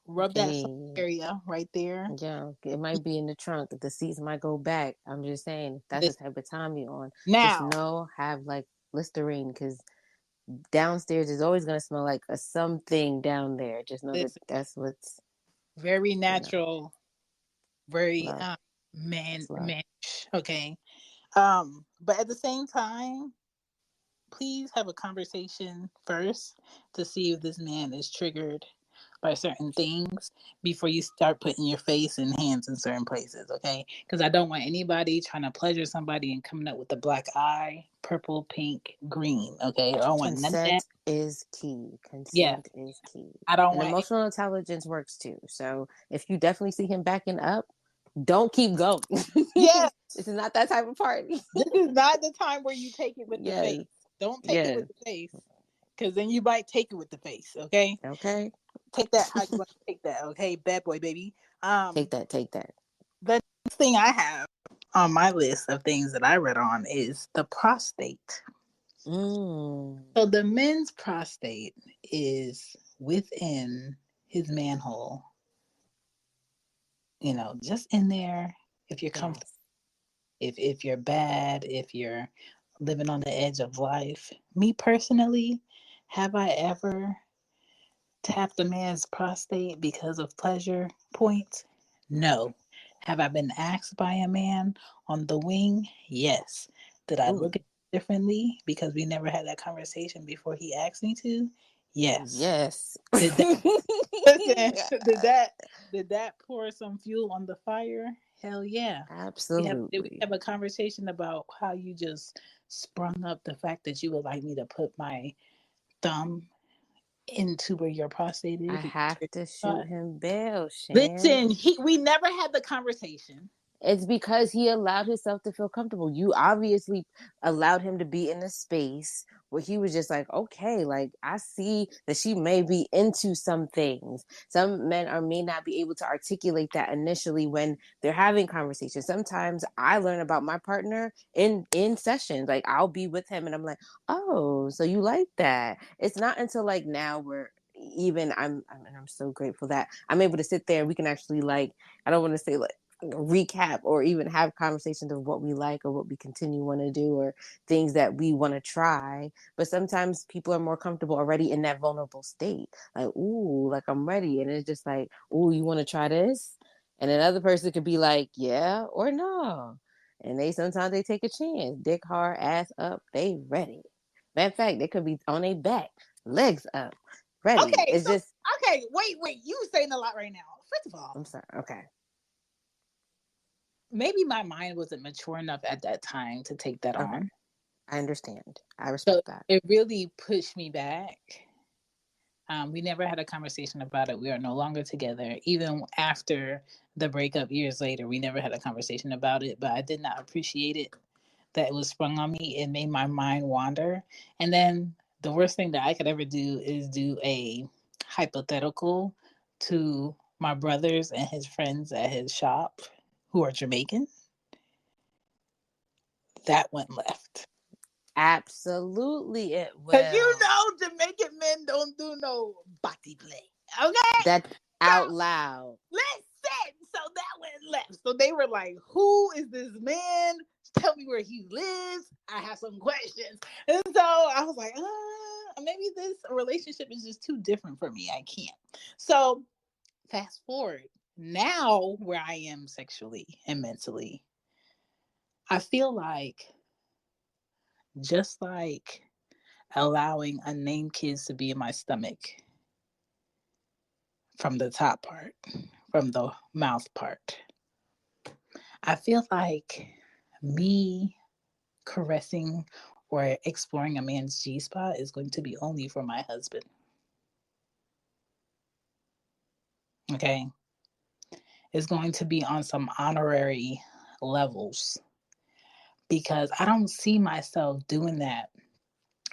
Rub that area right there. Yeah, it might be in the trunk. The seats might go back. I'm just saying, that's the type of time you're on. Now, just have like Listerine, because downstairs is always going to smell like a something down there. Just know that's what's very natural, very man. Okay, but at the same time, please have a conversation first to see if this man is triggered by certain things before you start putting your face and hands in certain places, okay? Because I don't want anybody trying to pleasure somebody and coming up with a black eye, purple, pink, green, okay? I don't want none of that. Is key. Consent is key. I don't want emotional intelligence works too. So if you definitely see him backing up, don't keep going. Yes. This is not that type of party. This is not the time where you take it with the face. Don't take it with the face, because then you might take it with the face. Okay. Okay. Take that how you want to take that. Okay, bad boy, baby. Take that. The next thing I have on my list of things that I read on is the prostate. Mm. So the men's prostate is within his manhole. You know, just in there. If you're comfortable, if you're bad, if you're living on the edge of life. Me personally, have I ever tapped a man's prostate because of pleasure points? No. Have I been asked by a man on the wing? Yes. Did I look at it differently because we never had that conversation before he asked me to? Yes. Did that listen, did that pour some fuel on the fire? Hell yeah. Absolutely. Did we have a conversation about how you just sprung up the fact that you would like me to put my thumb into where your prostate is? I have to shoot him bail, Shan. Listen, we never had the conversation. It's because he allowed himself to feel comfortable. You obviously allowed him to be in a space where he was just like, okay, like I see that she may be into some things. Some men may not be able to articulate that initially when they're having conversations. Sometimes I learn about my partner in sessions. Like I'll be with him and I'm like, oh, so you like that. It's not until like now where even I'm so grateful that I'm able to sit there and we can actually like, I don't want to say like recap or even have conversations of what we like or what we continue want to do or things that we want to try. But sometimes people are more comfortable already in that vulnerable state. Like, ooh, like I'm ready. And it's just like, ooh, you want to try this? And another person could be like, yeah or no. And sometimes they take a chance. Dick hard, ass up, they ready. Matter of fact, they could be on their back, legs up, ready. Okay, it's just okay. Wait. You saying a lot right now. First of all, I'm sorry. Okay. Maybe my mind wasn't mature enough at that time to take that on. I understand. I respect that. It really pushed me back. We never had a conversation about it. We are no longer together. Even after the breakup years later, we never had a conversation about it. But I did not appreciate it that it was sprung on me. It made my mind wander. And then the worst thing that I could ever do is do a hypothetical to my brothers and his friends at his shop who are Jamaican. That went left. Absolutely, it will. Because you know, Jamaican men don't do no body play. Okay? That's out loud. Listen. So that went left. So they were like, who is this man? Tell me where he lives. I have some questions. And so I was like, maybe this relationship is just too different for me. I can't. So fast forward. Now where I am sexually and mentally, I feel like just like allowing unnamed kids to be in my stomach from the top part, from the mouth part. I feel like me caressing or exploring a man's G spot is going to be only for my husband. Okay? It's going to be on some honorary levels because I don't see myself doing that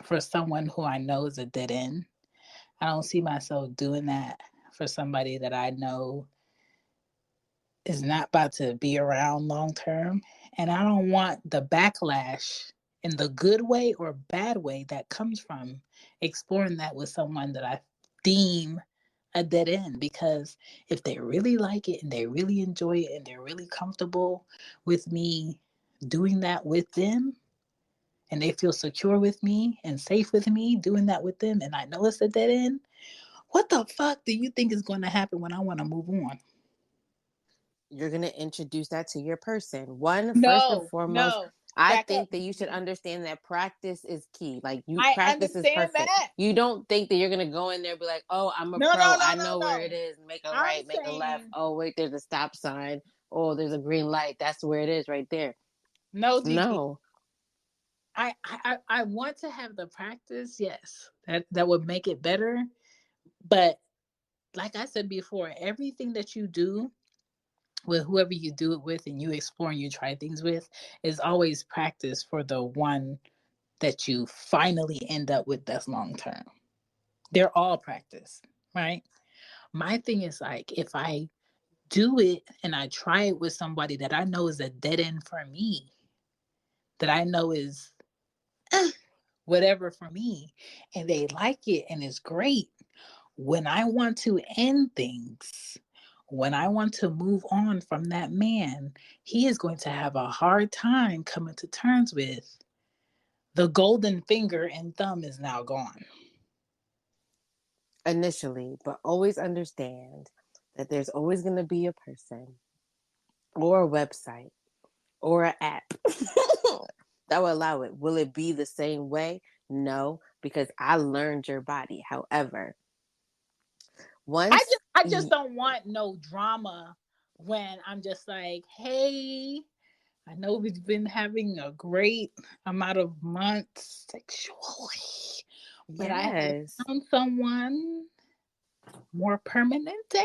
for someone who I know is a dead end. I don't see myself doing that for somebody that I know is not about to be around long term. And I don't want the backlash in the good way or bad way that comes from exploring that with someone that I deem a dead end. Because if they really like it and they really enjoy it and they're really comfortable with me doing that with them, and they feel secure with me and safe with me doing that with them, and I know it's a dead end, what the fuck do you think is going to happen when I want to move on? You're going to introduce that to your person. First and foremost, I think that you should understand that practice is key. Like practice is perfect. That. You don't think that you're going to go in there and be like, oh, I'm a pro. I know where it is. Make a right, make a left. Oh, wait, there's a stop sign. Oh, there's a green light. That's where it is right there. No, Gigi. No. I want to have the practice. Yes, that would make it better. But like I said before, everything that you do with whoever you do it with and you explore and you try things with, is always practice for the one that you finally end up with that's long term. They're all practice, right? My thing is like, if I do it and I try it with somebody that I know is a dead end for me, that I know is whatever for me, and they like it and it's great, when I want to end things, when I want to move on from that man, he is going to have a hard time coming to terms with the golden finger and thumb is now gone. Initially, but always understand that there's always going to be a person or a website or an app that will allow it. Will it be the same way? No, because I learned your body. However, once I just don't want no drama when I'm just like, hey, I know we've been having a great amount of months sexually, but I have yes, found someone more permanente,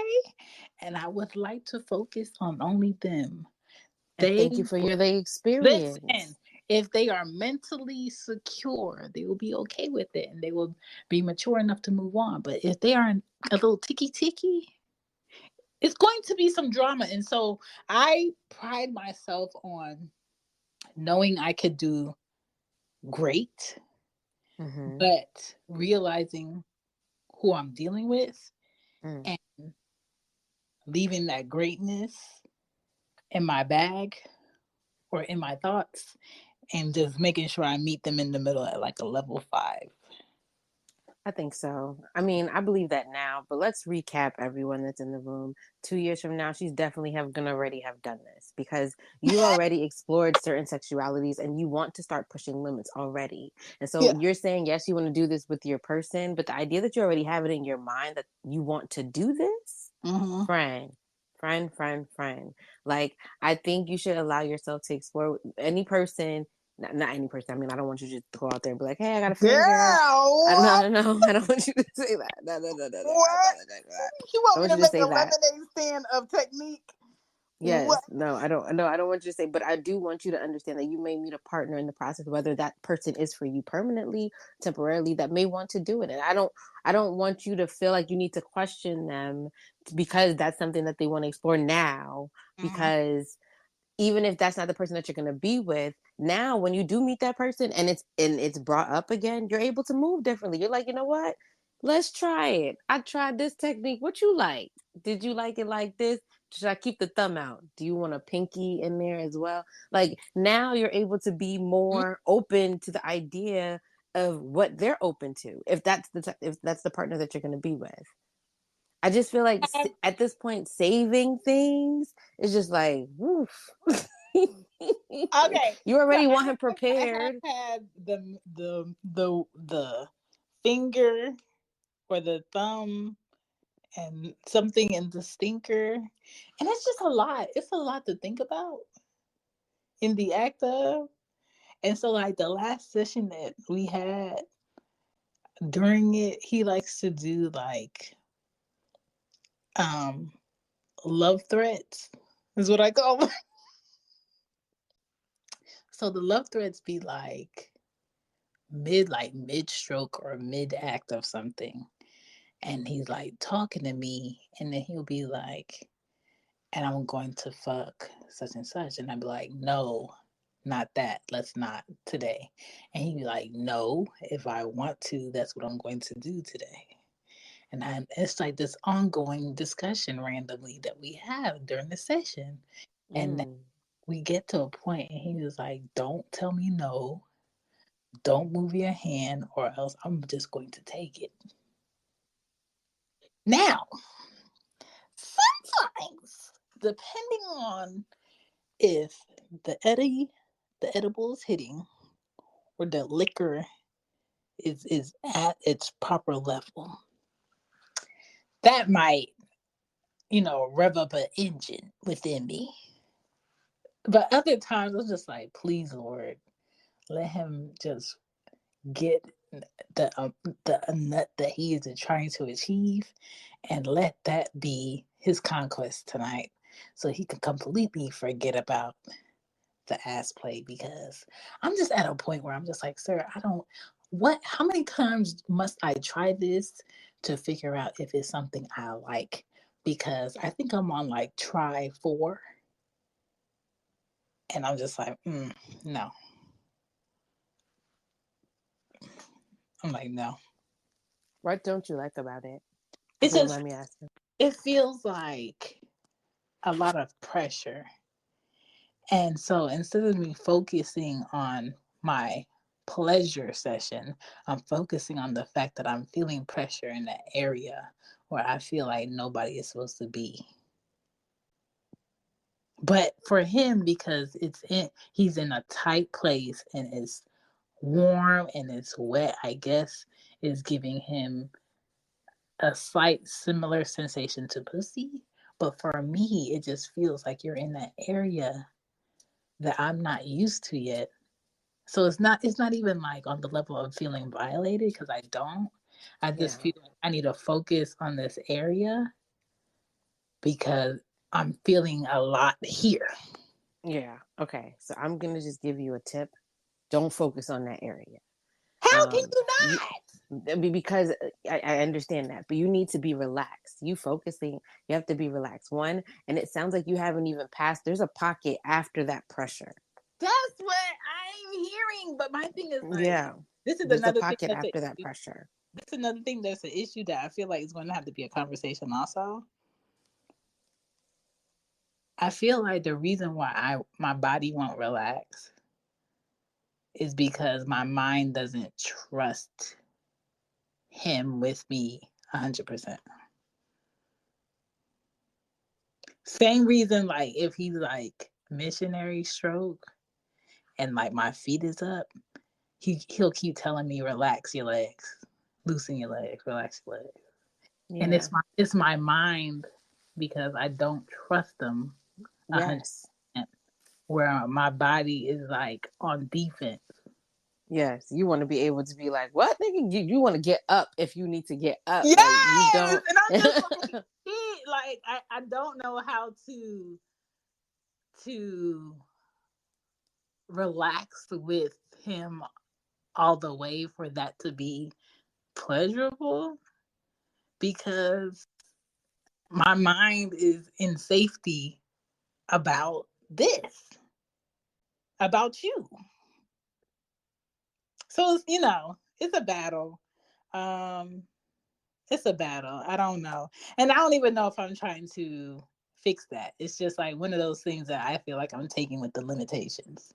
and I would like to focus on only them. and They thank you for will your experience. listen. If they are mentally secure, they will be okay with it and they will be mature enough to move on. But if they are a little ticky, it's going to be some drama. And so I pride myself on knowing I could do great, Mm-hmm. but realizing who I'm dealing with Mm. and leaving that greatness in my bag or in my thoughts and just making sure I meet them in the middle at like a level 5. I think so. I mean, I believe that now, but let's recap everyone that's in the room. 2 years from now, she's definitely gonna already have done this because you already explored certain sexualities and you want to start pushing limits already. And so Yeah. you're saying, yes, you want to do this with your person, but the idea that you already have it in your mind that you want to do this, Mm-hmm. friend, friend. Like, I think you should allow yourself to explore any person. Not any person. I mean, I don't want you to just go out there and be like, "Hey, I got a friend, girl." I don't Girl, know. I don't want you to say that. No. what? You I want me want to you to make say a that. lemonade stand of technique? What? Yes. No, I don't. No, I don't want you to say. But I do want you to understand that you may meet a partner in the process, whether that person is for you permanently, temporarily, that may want to do it. And I don't. I don't want you to feel like you need to question them because that's something that they want to explore now. Mm-hmm. Because even if that's not the person that you're going to be with, now when you do meet that person and it's brought up again, you're able to move differently. You're like, you know what, let's try it. I tried this technique. What you like? Did you like it like this? Should I keep the thumb out? Do you want a pinky in there as well? Like, now you're able to be more open to the idea of what they're open to, if that's the partner that you're going to be with. I just feel like at this point, saving things is just like, woof. Okay, You so already want him I prepared. have had the finger or the thumb and something in the stinker, and it's just a lot. It's a lot to think about in the act of. And so, like the last session that we had during it, he likes to do like um love threats, is what I call them. So the love threats be like mid stroke or mid act of something, and he's like talking to me, and then he'll be like, and I'm going to fuck such and such, and I'd be like, no, not that, let's not today. And he'd be like, no, if I want to, that's what I'm going to do today. And it's like this ongoing discussion randomly that we have during the session. And then Mm. we get to a point and he was like, don't tell me no, don't move your hand, or else I'm just going to take it. Now, sometimes, depending on if the edible is hitting or the liquor is at its proper level, that might, rev up an engine within me. But other times I'm just like, please, Lord, let him just get the nut that he is trying to achieve, and let that be his conquest tonight. so he can completely forget about the ass play, because I'm just at a point where I'm just like, sir, how many times must I try this to figure out if it's something I like? Because I think I'm on like try 4, and I'm just like, no. I'm like, no. What don't you like about it? It's If you don't just, mind me asking. it feels like a lot of pressure. And so instead of me focusing on my pleasure session, I'm focusing on the fact that I'm feeling pressure in that area where I feel like nobody is supposed to be. But for him, because he's in a tight place and it's warm and it's wet, I guess is giving him a slight similar sensation to pussy. But for me, it just feels like you're in that area that I'm not used to yet. So it's not even like on the level of feeling violated, because I don't. I just Yeah. feel like I need to focus on this area because I'm feeling a lot here. Yeah. Okay. So I'm gonna just give you a tip. Don't focus on that area. How can you Because I understand that, but you need to be relaxed. You have to be relaxed. One, and it sounds like you haven't even passed. There's a pocket after that pressure. That's what I'm hearing. But my thing is like, Yeah. this is There's a another thing pocket that's an after that issue. pressure. This is another thing that's an issue that I feel like is going to have to be a conversation also. I feel like the reason why my body won't relax is because my mind doesn't trust him with me 100%. Same reason, like if he's like missionary stroke and like my feet is up, he'll keep telling me relax your legs, loosen your legs, relax your legs. And Yeah. it's my mind, because I don't trust them 100%, Yes. where my body is like on defense. Yes. You want to be able to be like, what, nigga? You want to get up if you need to get up. Yes, Like you don't. and I'm just like, I don't know how to relax with him all the way for that to be pleasurable, because my mind is in safety about this, about you. So it's a battle. Um, it's a battle. I don't know, and I don't even know if I'm trying to fix that. It's just like one of those things that I feel like I'm taking with the limitations.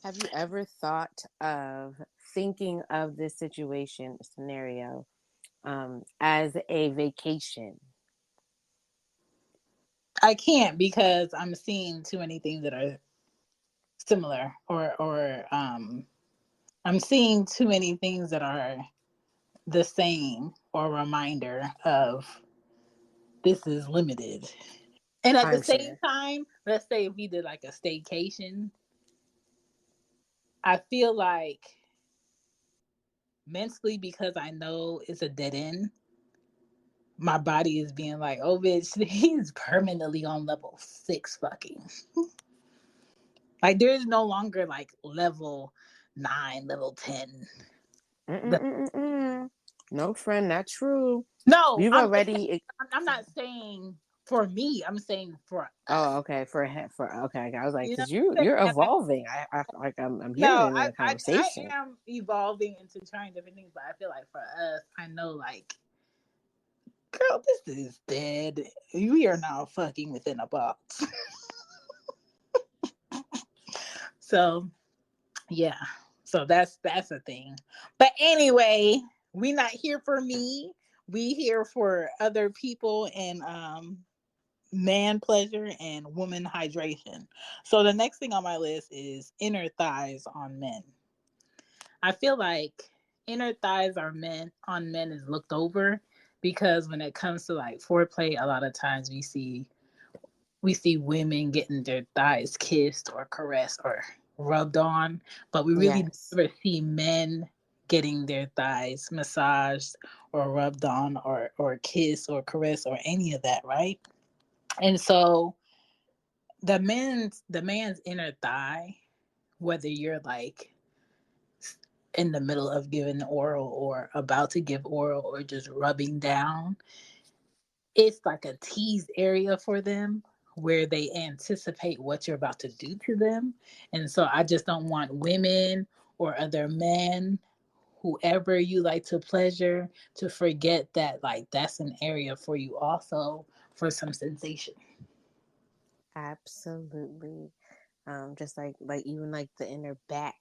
Have you ever thought of thinking of this situation scenario as a vacation? I can't, because I'm seeing too many things that are similar, or I'm seeing too many things that are the same, or reminder of this is limited. And at the I'm same sure. time, let's say if we did like a staycation, I feel like mentally, because I know it's a dead end, my body is being like, oh bitch, he's permanently on level 6 fucking. Like there's no longer like level 9, level 10. No, friend, not true. No, You've already. I'm not saying for me. I'm saying for us. Oh, okay. Okay. I was like, You know because what I'm you're saying? evolving. I'm hearing No, it in the I conversation. am evolving into trying different things, but I feel like for us, I know like, girl, this is dead. We are now fucking within a box. So yeah, so that's a thing. But anyway, we not here for me. We here for other people, and man pleasure and woman hydration. So the next thing on my list is inner thighs on men. I feel like inner thighs on men is looked over, because when it comes to like foreplay, a lot of times we see women getting their thighs kissed or caressed or rubbed on, but we really Yes. never see men getting their thighs massaged or rubbed on or kissed or caressed or any of that, right? And so the man's inner thigh, whether you're like in the middle of giving oral or about to give oral or just rubbing down, it's like a teased area for them where they anticipate what you're about to do to them. And so I just don't want women or other men, whoever you like to pleasure, to forget that like that's an area for you also for some sensation. Absolutely. Just like even like the inner back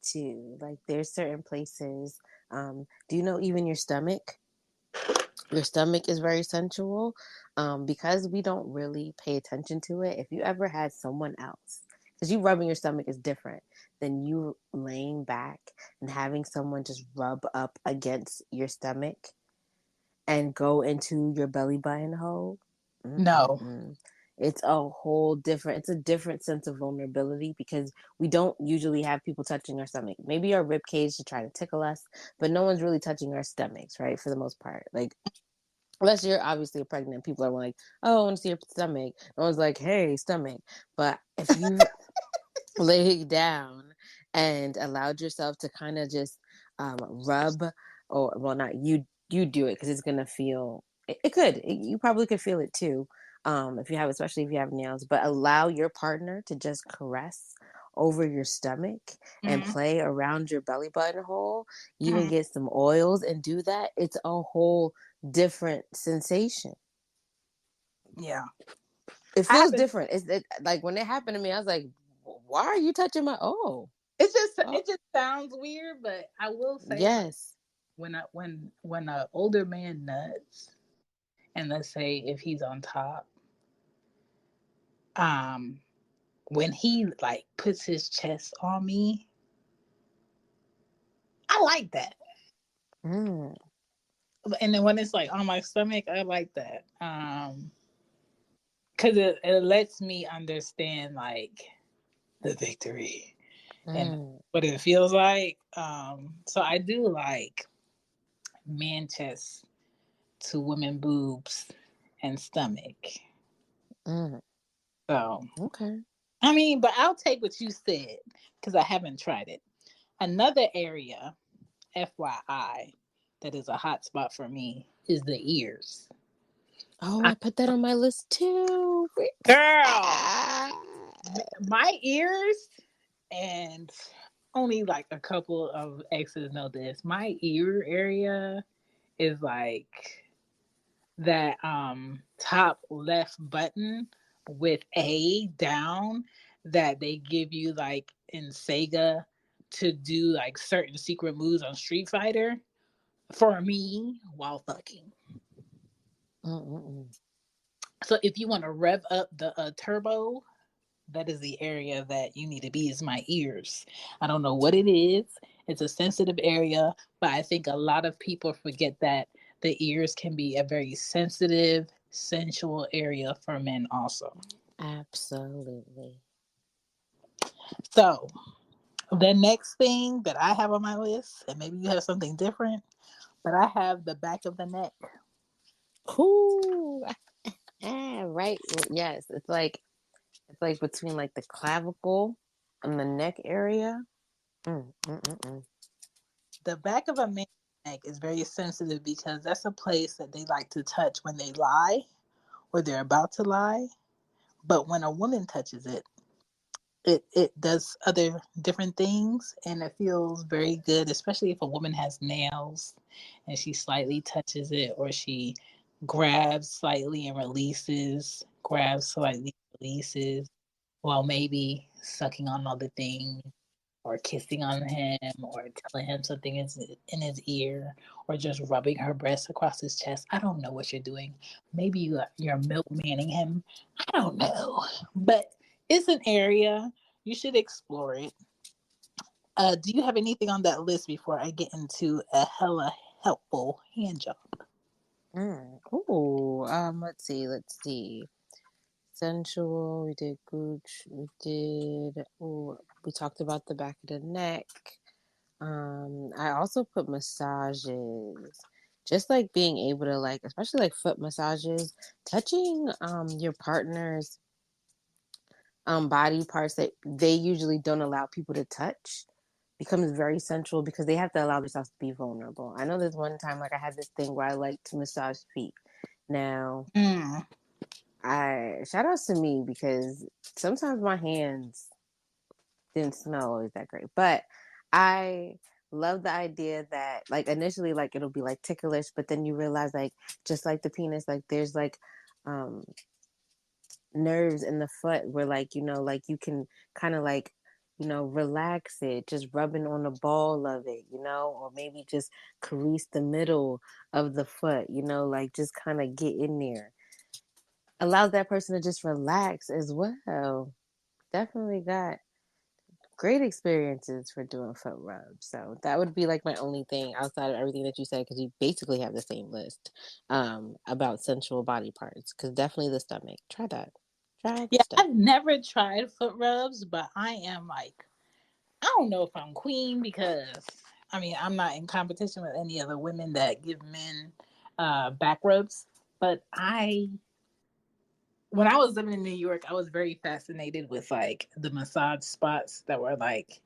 too. Like there's certain places. Do you know even your stomach? Your stomach is very sensual, because we don't really pay attention to it. If you ever had someone else, because you rubbing your stomach is different than you laying back and having someone just rub up against your stomach and go into your belly button hole. No. Mm-mm-mm. It's a whole different, it's a different sense of vulnerability because we don't usually have people touching our stomach. Maybe our rib cage to try to tickle us, but no one's really touching our stomachs, right? For the most part. Like, unless you're obviously pregnant, people are like, oh, I want to see your stomach. No one's like, hey, stomach. But if you laid down and allowed yourself to kind of just rub, or well, not you do it because it's gonna feel you probably could feel it too, if you have, especially if you have nails, but allow your partner to just caress over your stomach and Mm-hmm. play around your belly button hole, even Mm-hmm. get some oils and do that. It's a whole different sensation. Yeah. It I feels haven't. different. Like when it happened to me, I was like, why are you touching my It just sounds weird, but I will say like yes. when a older man nuts, and let's say if he's on top, um, when he like puts his chest on me, I like that. Mm. And then when it's like on my stomach, I like that. Because it lets me understand like the victory and Mm. what it feels like. So I do like man chest to women boobs and stomach. Mm. So Okay. I mean, but I'll take what you said because I haven't tried it. Another area, FYI, that is a hot spot for me is the ears. Oh, I, I put that on my list too. girl, Ah. my ears, and only like a couple of exes know this. My ear area is like that top left button with A down that they give you like in Sega to do like certain secret moves on Street Fighter for me while fucking. Mm-mm-mm. So if you want to rev up the turbo, that is the area that you need to be, is my ears. I don't know what it is. It's a sensitive area, but I think a lot of people forget that the ears can be a very sensitive, sensual area for men also. Absolutely. So the next thing that I have on my list, and maybe you have something different, but I have the back of the neck. Ooh. Right. Yes. It's like between like the clavicle and the neck area. Mm. The back of a man's neck is very sensitive because that's a place that they like to touch when they lie or they're about to lie. But when a woman touches it, it does other different things and it feels very good, especially if a woman has nails and she slightly touches it or she grabs slightly and releases, grabs slightly, releases, while maybe sucking on other things or kissing on him or telling him something is in his ear or just rubbing her breast across his chest. I don't know what you're doing. Maybe you're milk manning him. I don't know. But it's an area. You should explore it. Do you have anything on that list before I get into a hella helpful hand job? Ooh. Let's see. Sensual. We did gooch. We did. Ooh. We talked about the back of the neck. I also put massages. Just like being able to like, especially like foot massages, touching your partner's body parts that they usually don't allow people to touch becomes very central because they have to allow themselves to be vulnerable. I know there's one time like I had this thing where I like to massage feet. Now, I shout outs to me because sometimes my hands didn't smell always that great, but I love the idea that like initially like it'll be like ticklish, but then you realize like just like the penis, like there's like um nerves in the foot where like like you can kind of like relax it, just rubbing on the ball of it, or maybe just caress the middle of the foot, like just kind of get in there, allows that person to just relax as well. Definitely got great experiences for doing foot rubs. So that would be like my only thing outside of everything that you said, because you basically have the same list about sensual body parts. Because definitely the stomach. Try that. Try the Yeah, stomach. I've never tried foot rubs, but I am like, I don't know if I'm queen because I mean I'm not in competition with any other women that give men back rubs. But when I was living in New York, I was very fascinated with like the massage spots that were like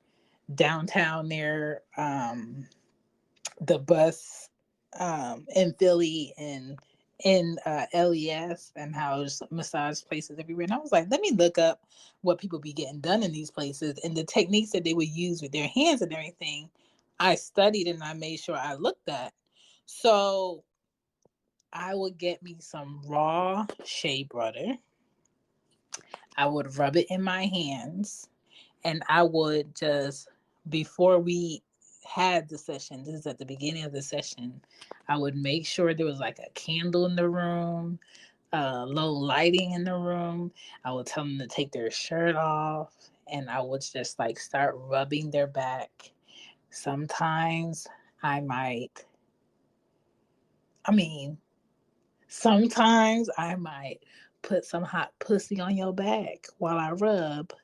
downtown near the bus in Philly and in LES, and how there's massage places everywhere. And I was like, let me look up what people be getting done in these places and the techniques that they would use with their hands and everything. I studied and I made sure I looked at. So I would get me some raw shea butter. I would rub it in my hands, and I would just, before we had the session, this is at the beginning of the session, I would make sure there was like a candle in the room, low lighting in the room. I would tell them to take their shirt off, and I would just like start rubbing their back. Sometimes I might, I mean, sometimes I might put some hot pussy on your back while I rub. I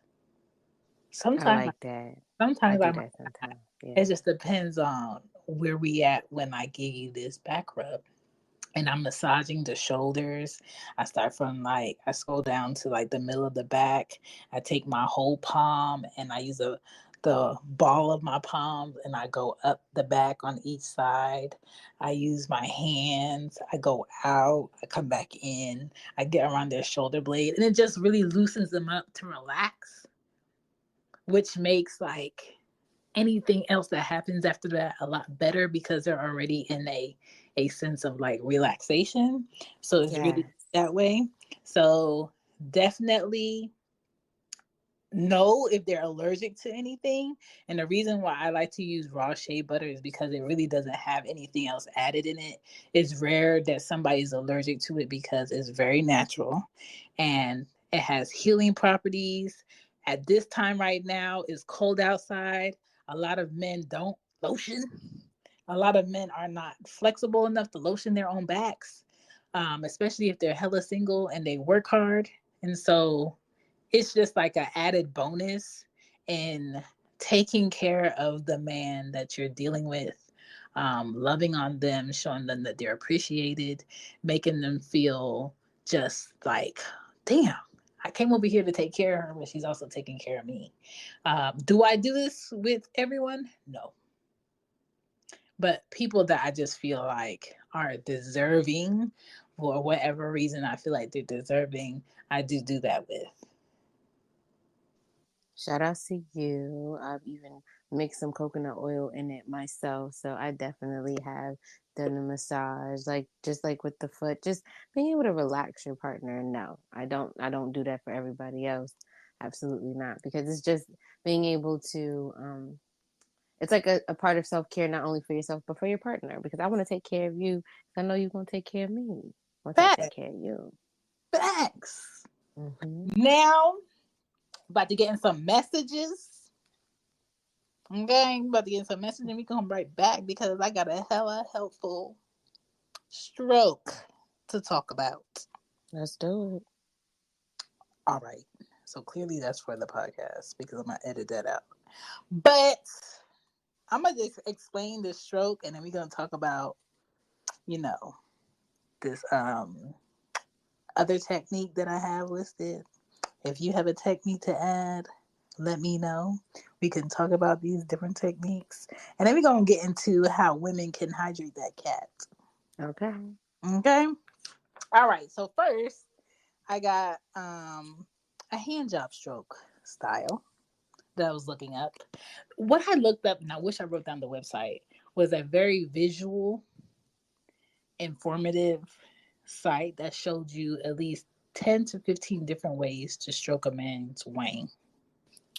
Sometimes, like that. I sometimes I do might. that sometimes. It Yeah. just depends on where we at when I give you this back rub. And I'm massaging the shoulders. I start from like, I scroll down to like the middle of the back. I take my whole palm and I use the ball of my palm and I go up the back on each side. I use my hands. I go out. I come back in. I get around their shoulder blade, and it just really loosens them up to relax, which makes like anything else that happens after that a lot better because they're already in a sense of like relaxation. So it's really Yes. that way. So definitely know if they're allergic to anything. And the reason why I like to use raw shea butter is because it really doesn't have anything else added in it. It's rare that somebody's allergic to it because it's very natural and it has healing properties. At this time right now, it's cold outside. A lot of men don't lotion. A lot of men are not flexible enough to lotion their own backs, especially if they're hella single and they work hard. And so it's just like an added bonus in taking care of the man that you're dealing with, loving on them, showing them that they're appreciated, making them feel just like, damn, I came over here to take care of her, but she's also taking care of me. Do I do this with everyone? No. But people that I just feel like are deserving, for whatever reason I feel like they're deserving, I do that with. Shout out to you. I've even mixed some coconut oil in it myself. So I definitely have done the massage. Like just like with the foot, just being able to relax your partner. No, I don't do that for everybody else. Absolutely not. Because it's just being able to it's like a part of self care, not only for yourself, but for your partner. Because I want to take care of you. I know you're gonna take care of me once I take Facts. care of you. Facts. Mm-hmm. Now, about to get in some messages. Okay, about to get in some messages, and we come right back because I got a hella helpful stroke to talk about. Let's do it. All right. So clearly that's for the podcast because I'm gonna edit that out. But I'm gonna just explain the stroke, and then we're gonna talk about, you know, this other technique that I have listed. If you have a technique to add, let me know. We can talk about these different techniques, and then we're gonna get into how women can hydrate that cat. Okay. Okay. All right. So first, I got a hand job stroke style that I was looking up. What I looked up, and I wish I wrote down the website, was a very visual, informative site that showed you at least 10 to 15 different ways to stroke a man's wang.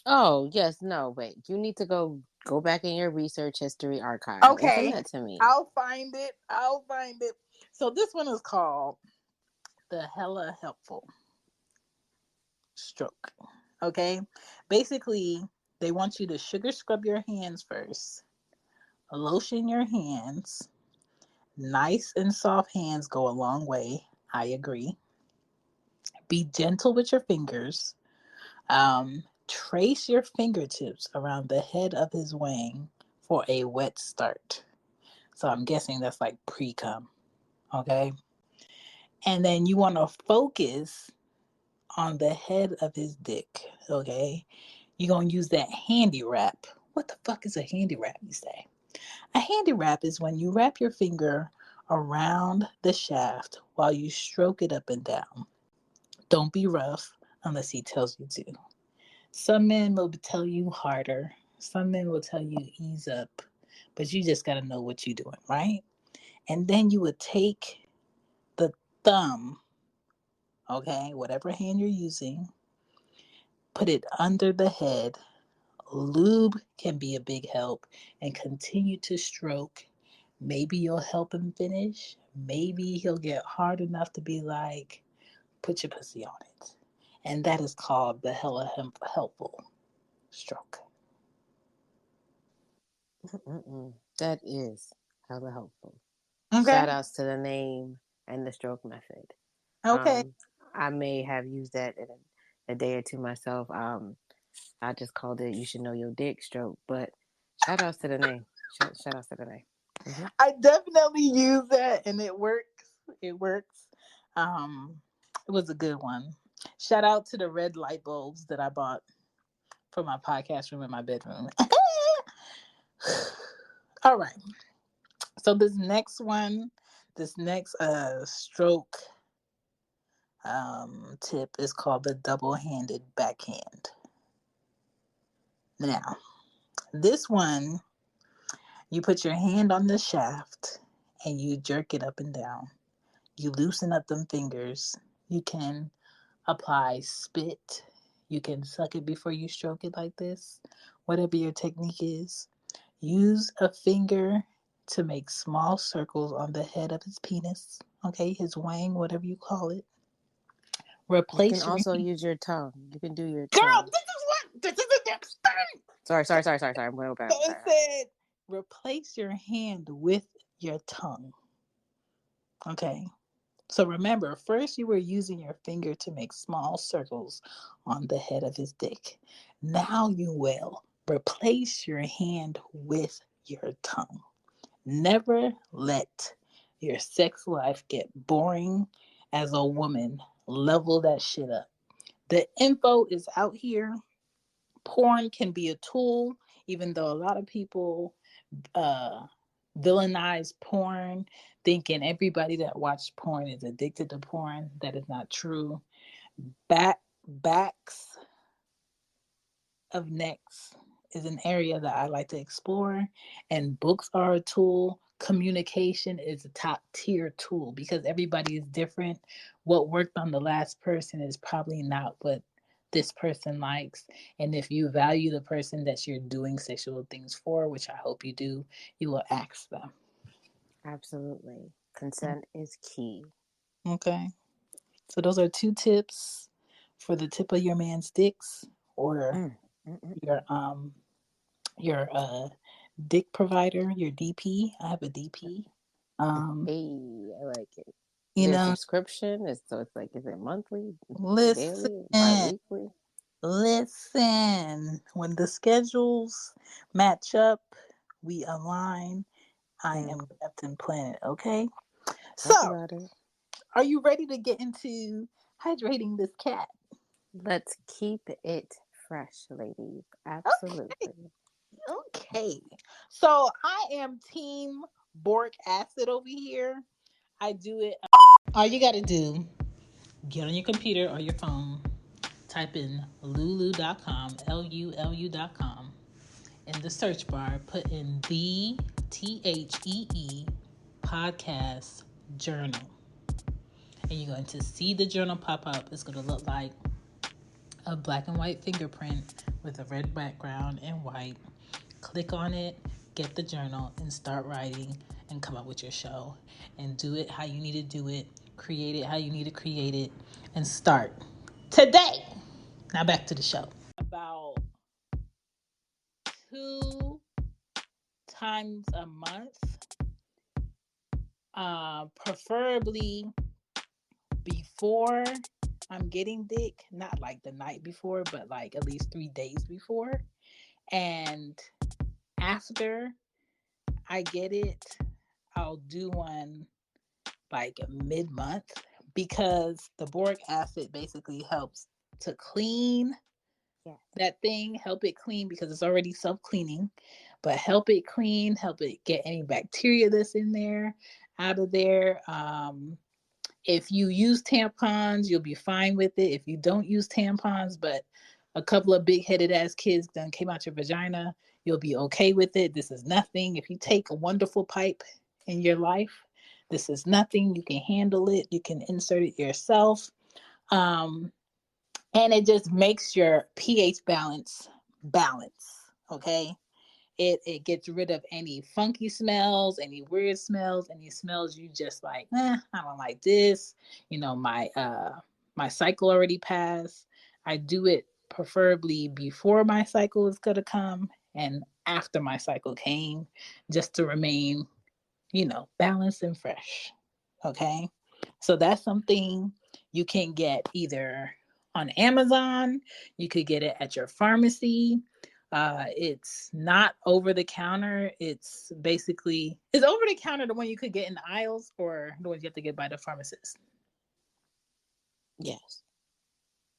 Oh, yes, no, wait. You need to go back in your research history archive and send Okay, that to me. I'll find it. I'll find it. So this one is called the Hella Helpful Stroke. Okay, basically, they want you to sugar scrub your hands first, lotion your hands. Nice and soft hands go a long way. I agree. Be gentle with your fingers. Trace your fingertips around the head of his wang for a wet start. So I'm guessing that's like pre cum. Okay. And then you want to focus on the head of his dick. Okay. You're going to use that handy wrap. What the fuck is a handy wrap, you say? A handy wrap is when you wrap your finger around the shaft while you stroke it up and down. Don't be rough unless he tells you to. Some men will tell you harder. Some men will tell you ease up. But you just got to know what you're doing, right? And then you would take the thumb, okay, whatever hand you're using, put it under the head. Lube can be a big help, and continue to stroke. Maybe you'll help him finish. Maybe he'll get hard enough to be like, put your pussy on it. And that is called the Hella Helpful Stroke. That is hella helpful. Okay. Shout outs to the name and the stroke method. Okay. I may have used that in a day or two myself. I just called it "You Should Know Your Dick" stroke, but shout outs to the name. Shout outs to the name. Mm-hmm. I definitely use that and it works. It works. Um, it was a good one. Shout out to the red light bulbs that I bought for my podcast room in my bedroom. All right. So this next stroke tip is called the double-handed backhand. Now, this one, you put your hand on the shaft and you jerk it up and down. You loosen up them fingers. You can apply spit. You can suck it before you stroke it like this. Whatever your technique is. Use a finger to make small circles on the head of his penis. Okay, his wang, whatever you call it. You can Replace your also use your tongue. You can do your girl. tongue. This is the next thing. Sorry. I'm going back. So it said replace your hand with your tongue. Okay. So remember, first you were using your finger to make small circles on the head of his dick. Now you will replace your hand with your tongue. Never let your sex life get boring as a woman. Level that shit up. The info is out here. Porn can be a tool, even though a lot of people uh, villainize porn, thinking everybody that watches porn is addicted to porn. That is not true. Backs of necks is an area that I like to explore, and books are a tool. Communication is a top tier tool because everybody is different. What worked on the last person is probably not what this person likes. And if you value the person that you're doing sexual things for, which I hope you do, you will ask them. Absolutely. Consent is key. Okay. So those are two tips for the tip of your man's dicks or your your dick provider, your DP. I have a DP. Um, Hey, I like it. Is you there a know, subscription? So it's like, is it monthly, listen, daily, bi-weekly? listen. When the schedules match up, We align. I am Mm. Captain Planet, okay? Talk So, about it. are you ready to get into hydrating this cat? Let's keep it fresh, ladies. Okay. Absolutely. Okay. So, I am Team Boric Acid over here. I do it. All you got to do, get on your computer or your phone, type in lulu.com, Lulu.com. In the search bar, put in the THEE podcast journal. And you're going to see the journal pop up. It's going to look like a black and white fingerprint with a red background and white. Click on it, get the journal, and start writing and come up with your show. And do it how you need to do it, create it how you need to create it, and start today. Now back to the show. About 2 times a month, preferably before I'm getting dick, not like the night before, but like at least 3 days before. And after I get it, I'll do one like mid-month because the boric acid basically helps to clean that thing, help it clean because it's already self-cleaning, but help it clean, help it get any bacteria that's in there out of there. If you use tampons, you'll be fine with it. If you don't use tampons, but a couple of big-headed ass kids done came out your vagina, you'll be okay with it. This is nothing. If you take a wonderful pipe in your life, this is nothing. You can handle it. You can insert it yourself. Um, and it just makes your pH balance. Okay. It gets rid of any funky smells, any weird smells, any smells you just like, I don't like this. My cycle already passed. I do it preferably before my cycle is gonna come and after my cycle came, just to remain, balanced and fresh. Okay. So that's something you can get either on Amazon, you could get it at your pharmacy. It's not over the counter. It's over the counter the one you could get in the aisles or the ones you have to get by the pharmacist. Yes.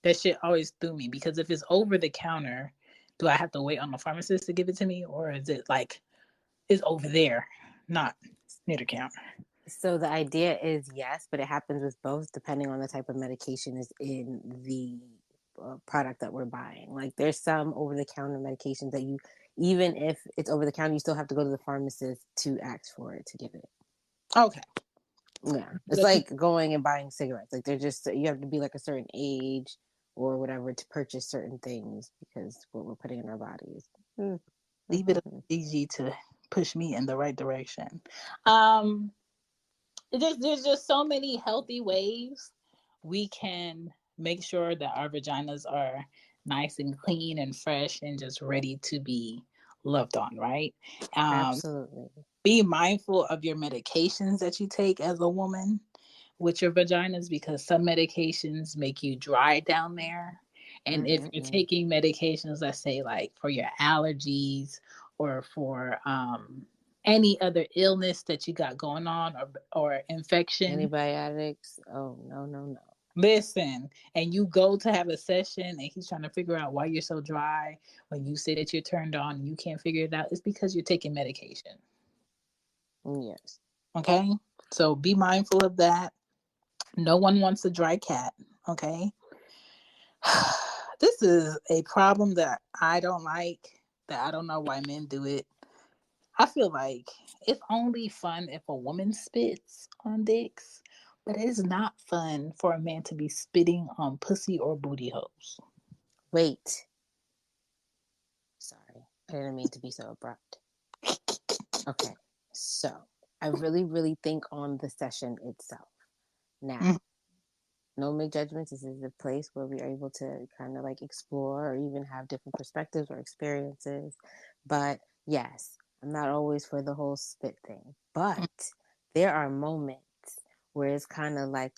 That shit always threw me because if it's over the counter, do I have to wait on the pharmacist to give it to me, or is it like it's over there, not near the counter? So the idea is yes, but it happens with both depending on the type of medication is in the product that we're buying. Like there's some over-the-counter medications that even if it's over the counter, you still have to go to the pharmacist to ask for it to give it. Okay. Yeah, it's like going and buying cigarettes. Like you have to be like a certain age or whatever to purchase certain things because what we're putting in our bodies. Leave it up to Gigi to push me in the right direction. There's just so many healthy ways we can make sure that our vaginas are nice and clean and fresh and just ready to be loved on, right? Absolutely. Be mindful of your medications that you take as a woman with your vaginas because some medications make you dry down there. And if you're taking medications, let's say like for your allergies or for any other illness that you got going on or infection. Antibiotics. Oh, no. Listen, and you go to have a session and he's trying to figure out why you're so dry when you say that you're turned on and you can't figure it out. It's because you're taking medication. Yes. Okay? So be mindful of that. No one wants a dry cat. Okay? This is a problem that I don't like, that I don't know why men do it. I feel like it's only fun if a woman spits on dicks, but it's not fun for a man to be spitting on pussy or booty holes. Wait. Sorry. I didn't mean to be so abrupt. Okay. So I really, really think on the session itself. Now, no make judgments. This is a place where we are able to kind of like explore or even have different perspectives or experiences. But yes, I'm not always for the whole spit thing. But there are moments where it's kind of like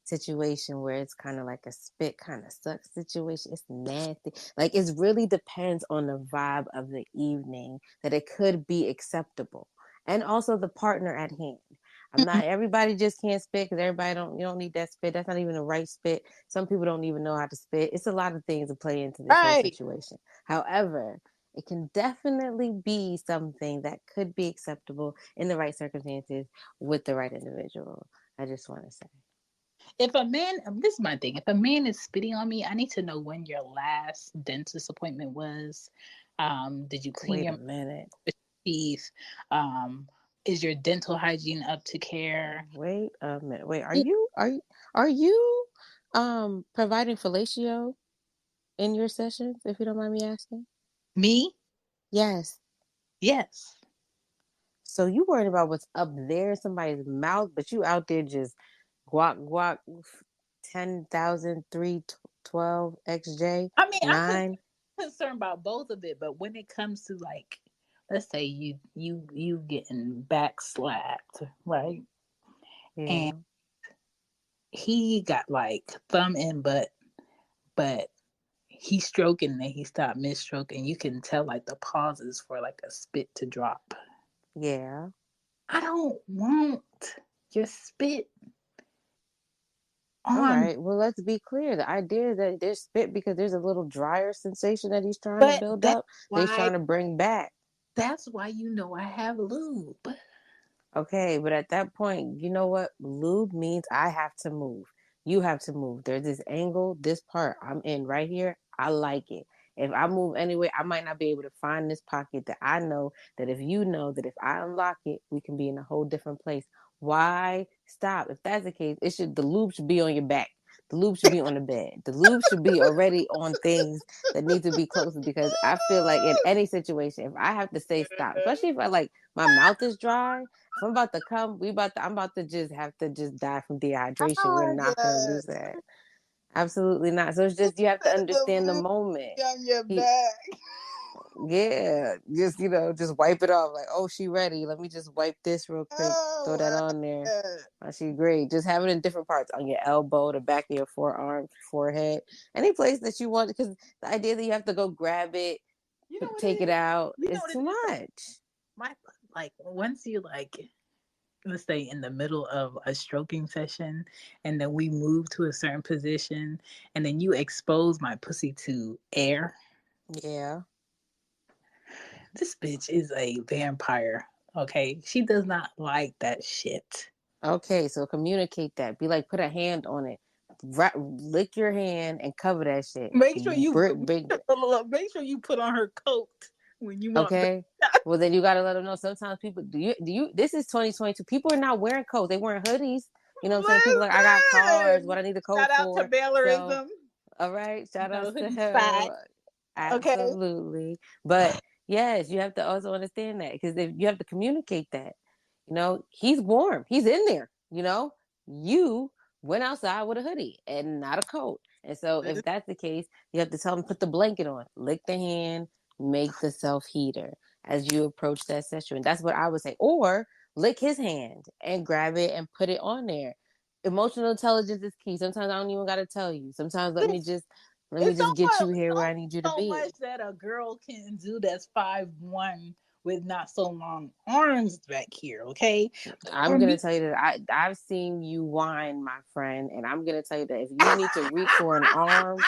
situation where it's kind of like a spit kind of sucks situation. It's nasty. Like it really depends on the vibe of the evening that it could be acceptable, and also the partner at hand. I'm not everybody just can't spit because everybody don't you don't need that spit. That's not even the right spit. Some people don't even know how to spit. It's a lot of things that play into this whole Right. situation. However, it can definitely be something that could be acceptable in the right circumstances with the right individual. I just want to say. If a man, this is my thing. If a man is spitting on me, I need to know when your last dentist appointment was. Did you clean Wait your a minute. teeth? Um, is your dental hygiene up to care? Wait a minute. Wait, are you providing fellatio in your sessions, if you don't mind me asking? Me? Yes. Yes. So you worried about what's up there in somebody's mouth, but you out there just guac 10,003 12 XJ I mean, I'm 9. concerned about both of it, but when it comes to like, let's say you getting back slapped, right? And Yeah. he got like thumb in butt, but he's stroking and he stopped mid stroking. You can tell like the pauses for like a spit to drop. Yeah. I don't want your spit All on, right. Well, let's be clear. The idea is that there's spit because there's a little dryer sensation that he's trying to but build up, that he's why trying to bring back. that's why you know I have lube. Okay, but at that point, you know what? Lube means I have to move. You have to move. There's this angle, this part I'm in right here. I like it. If I move anyway, I might not be able to find this pocket that I know that if you know that if I unlock it, we can be in a whole different place. Why stop? If that's the case, the lube should be on your back. The lube should be on the bed. The lube should be already on things that need to be closer because I feel like in any situation, if I have to say stop, especially if I like my mouth is dry, if I'm about to come, I'm about to just have to just die from dehydration. We're Oh not gonna lose yes. that. Absolutely not. So it's just you have to The understand the lube moment. on your He back. yeah, just wipe it off. Like, oh, she ready. Let me just wipe this real quick. Throw Oh that my on there. God. Oh, she great. Just have it in different parts on your elbow, the back of your forearm, forehead, any place that you want. Because the idea that you have to go grab it, You know what it take it is? out, You know is what too it is? much. My like once you like let's say in the middle of a stroking session and then we move to a certain position and then you expose my pussy to air. Yeah. This bitch is a vampire. Okay. She does not like that shit. Okay, so communicate that. Be like, put a hand on it. Lick your hand and cover that shit. Make sure you Big, make sure you put on her coat when you want okay. Well, then you gotta let them know. Sometimes people do you. This is 2022. People are not wearing coats. They wearing hoodies. You know what I'm saying? People are like, I got cars. What I listen. need a coat Shout out to for. So, Bailerism. all right. You Shout know, outs to hoodie spot. her. Okay. Absolutely. But yes, you have to also understand that because you have to communicate that. He's warm. He's in there. You went outside with a hoodie and not a coat. And so if that's the case, you have to tell him, put the blanket on, lick the hand, make the self heater as you approach that session. And that's what I would say. Or lick his hand and grab it and put it on there. Emotional intelligence is key. Sometimes I don't even got to tell you. Sometimes let me just get you here where I need you to So much be. that a girl can do that's 5'1" with not so long arms back here, okay? I'm For gonna me, tell you that I've seen you whine, my friend, and I'm gonna tell you that if you need to reach for an arm,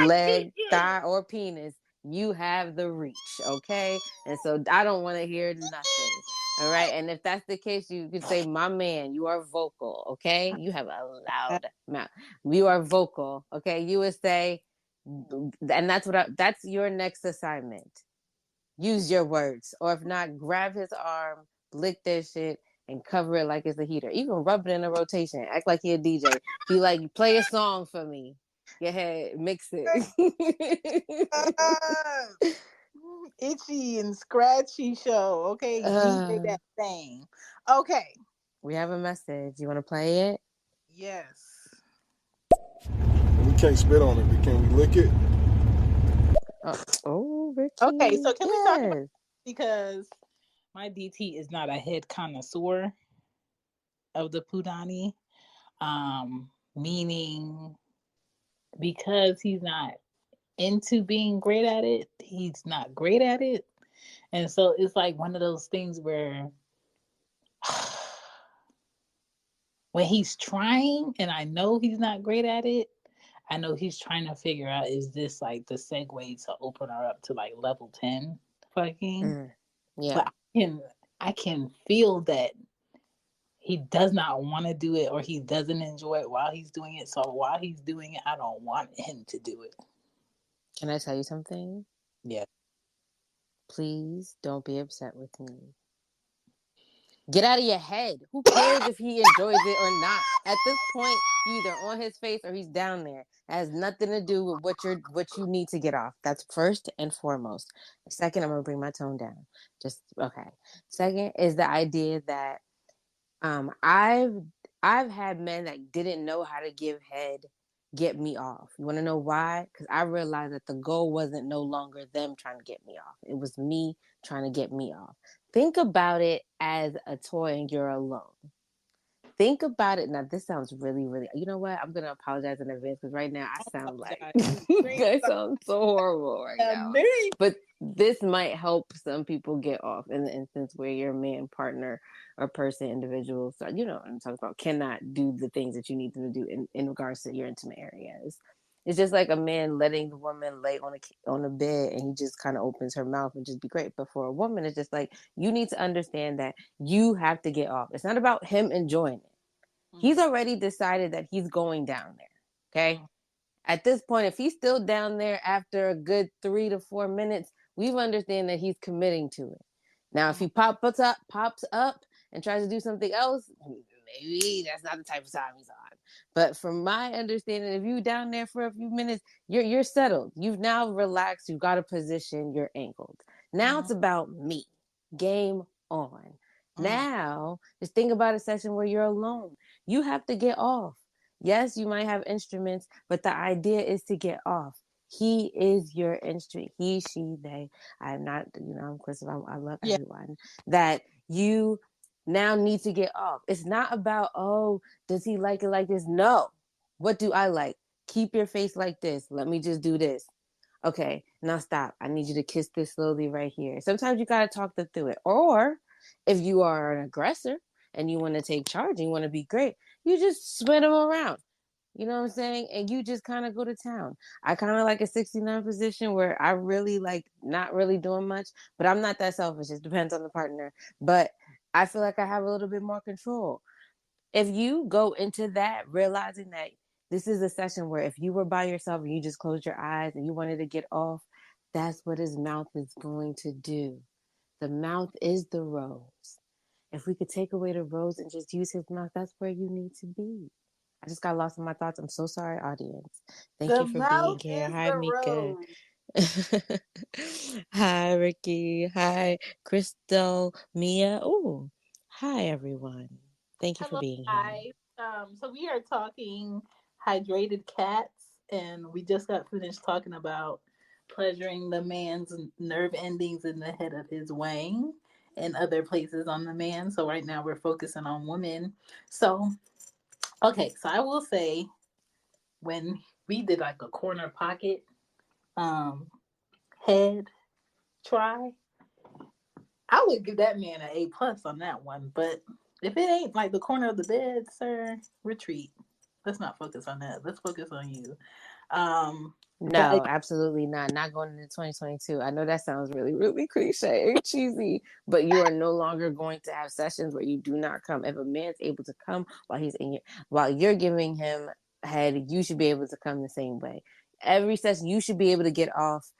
leg, Gigi. thigh, or penis, you have the reach, okay? And so I don't want to hear nothing. All right. And if that's the case, you could say, my man, you are vocal, okay? You have a loud mouth. You are vocal, okay? You would say, and that's your next assignment. Use your words. Or if not, grab his arm, lick that shit, and cover it like it's a heater. Even rub it in a rotation. Act like you're a DJ. Be like, play a song for me. Go ahead, mix it. Itchy and scratchy show, okay? DJ uh, that thing. Okay. we have a message. You want to play it? Yes. We can't spit on it, but can we lick it? Oh, Okay, Richie. so can we talk about Yes. because my DT is not a head connoisseur of the Pudani. meaning because he's not into being great at it, he's not great at it. And so it's like one of those things where when he's trying and I know he's not great at it, I know he's trying to figure out, is this like the segue to open her up to like level 10 fucking? Yeah. But I can feel that he does not want to do it or he doesn't enjoy it while he's doing it. So while he's doing it, I don't want him to do it. Can I tell you something? Yeah. Please don't be upset with me. Get out of your head. Who cares if he enjoys it or not? At this point, you either on his face or he's down there. It has nothing to do with what you need to get off. That's first and foremost. Second, I'm gonna bring my tone down. Just okay. Second is the idea that I've had men that didn't know how to give head get me off. You want to know why? Because I realized that the goal wasn't no longer them trying to get me off. It was me trying to get me off. Think about it as a toy and you're alone. Think about it. Now, this sounds really, really, you know what? I'm going to apologize in advance because right now I sound like, I sound so horrible right now. But this might help some people get off in the instance where your man, partner, or person, individual, so you know what I'm talking about, cannot do the things that you need them to do in regards to your intimate areas. It's just like a man letting the woman lay on a bed and he just kind of opens her mouth and just be great. But for a woman, it's just like you need to understand that you have to get off. It's not about him enjoying it. He's already decided that he's going down there. Okay. At this point, if he's still down there after a good 3 to 4 minutes, we've understand that he's committing to it. Now, if he pops up and tries to do something else, maybe that's not the type of time he's on. But from my understanding, if you down there for a few minutes, you're settled. You've now relaxed. You've got a position. You're angled. Now it's about me. Game on. Now, just think about a session where you're alone. You have to get off. Yes, you might have instruments, but the idea is to get off. He is your instrument. He, she, they. I'm not, I'm inclusive. I love everyone. That you now need to get off. It's not about, oh, does he like it like this? No. What do I like? Keep your face like this. Let me just do this. Okay, now stop. I need you to kiss this slowly right here. Sometimes you got to talk them through it. Or if you are an aggressor and you want to take charge and you want to be great, you just spin them around. You know what I'm saying? And you just kind of go to town. I kind of like a 69 position where I really like not really doing much, but I'm not that selfish. It depends on the partner. But I feel like I have a little bit more control. If you go into that realizing that this is a session where if you were by yourself and you just closed your eyes and you wanted to get off, that's what his mouth is going to do. The mouth is the rose. If we could take away the rose and just use his mouth, that's where you need to be. I just got lost in my thoughts. I'm so sorry, audience. Thank you for being here. Hi, Mika. Hi, Ricky. Hi, Crystal, Mia. Oh, hi, everyone. Thank you for being here. So we are talking hydrated cats, and we just got finished talking about pleasuring the man's nerve endings in the head of his wang and other places on the man. So right now we're focusing on women. So, okay, so I will say when we did like a corner pocket head try, I would give that man an A+ on that one. But if it ain't like the corner of the bed, sir, retreat. Let's not focus on that. Let's focus on you. No, absolutely not. Not going into 2022. I know that sounds really, really cliche and cheesy, but you are no longer going to have sessions where you do not come. If a man's able to come while you're giving him head, you should be able to come the same way. Every session, you should be able to get off.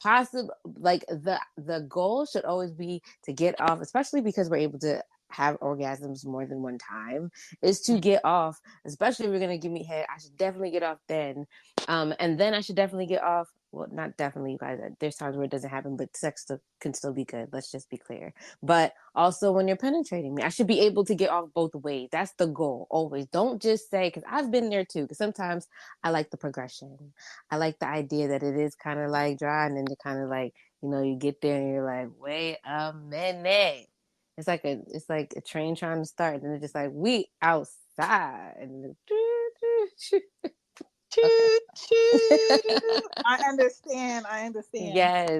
Possible, like the goal should always be to get off, especially because we're able to have orgasms more than one time, is to get off. Especially if you're gonna give me head, I should definitely get off then, and then I should definitely get off. Well, not definitely, you guys. There's times where it doesn't happen, but sex can still be good. Let's just be clear. But also, when you're penetrating me, I should be able to get off both ways. That's the goal. Always. Don't just say, because I've been there too. Because sometimes I like the progression. I like the idea that it is kind of like dry, and then you kind of like, you get there and you're like, wait a minute. It's like a train trying to start, and it's just like we outside, and Choo choo. I understand.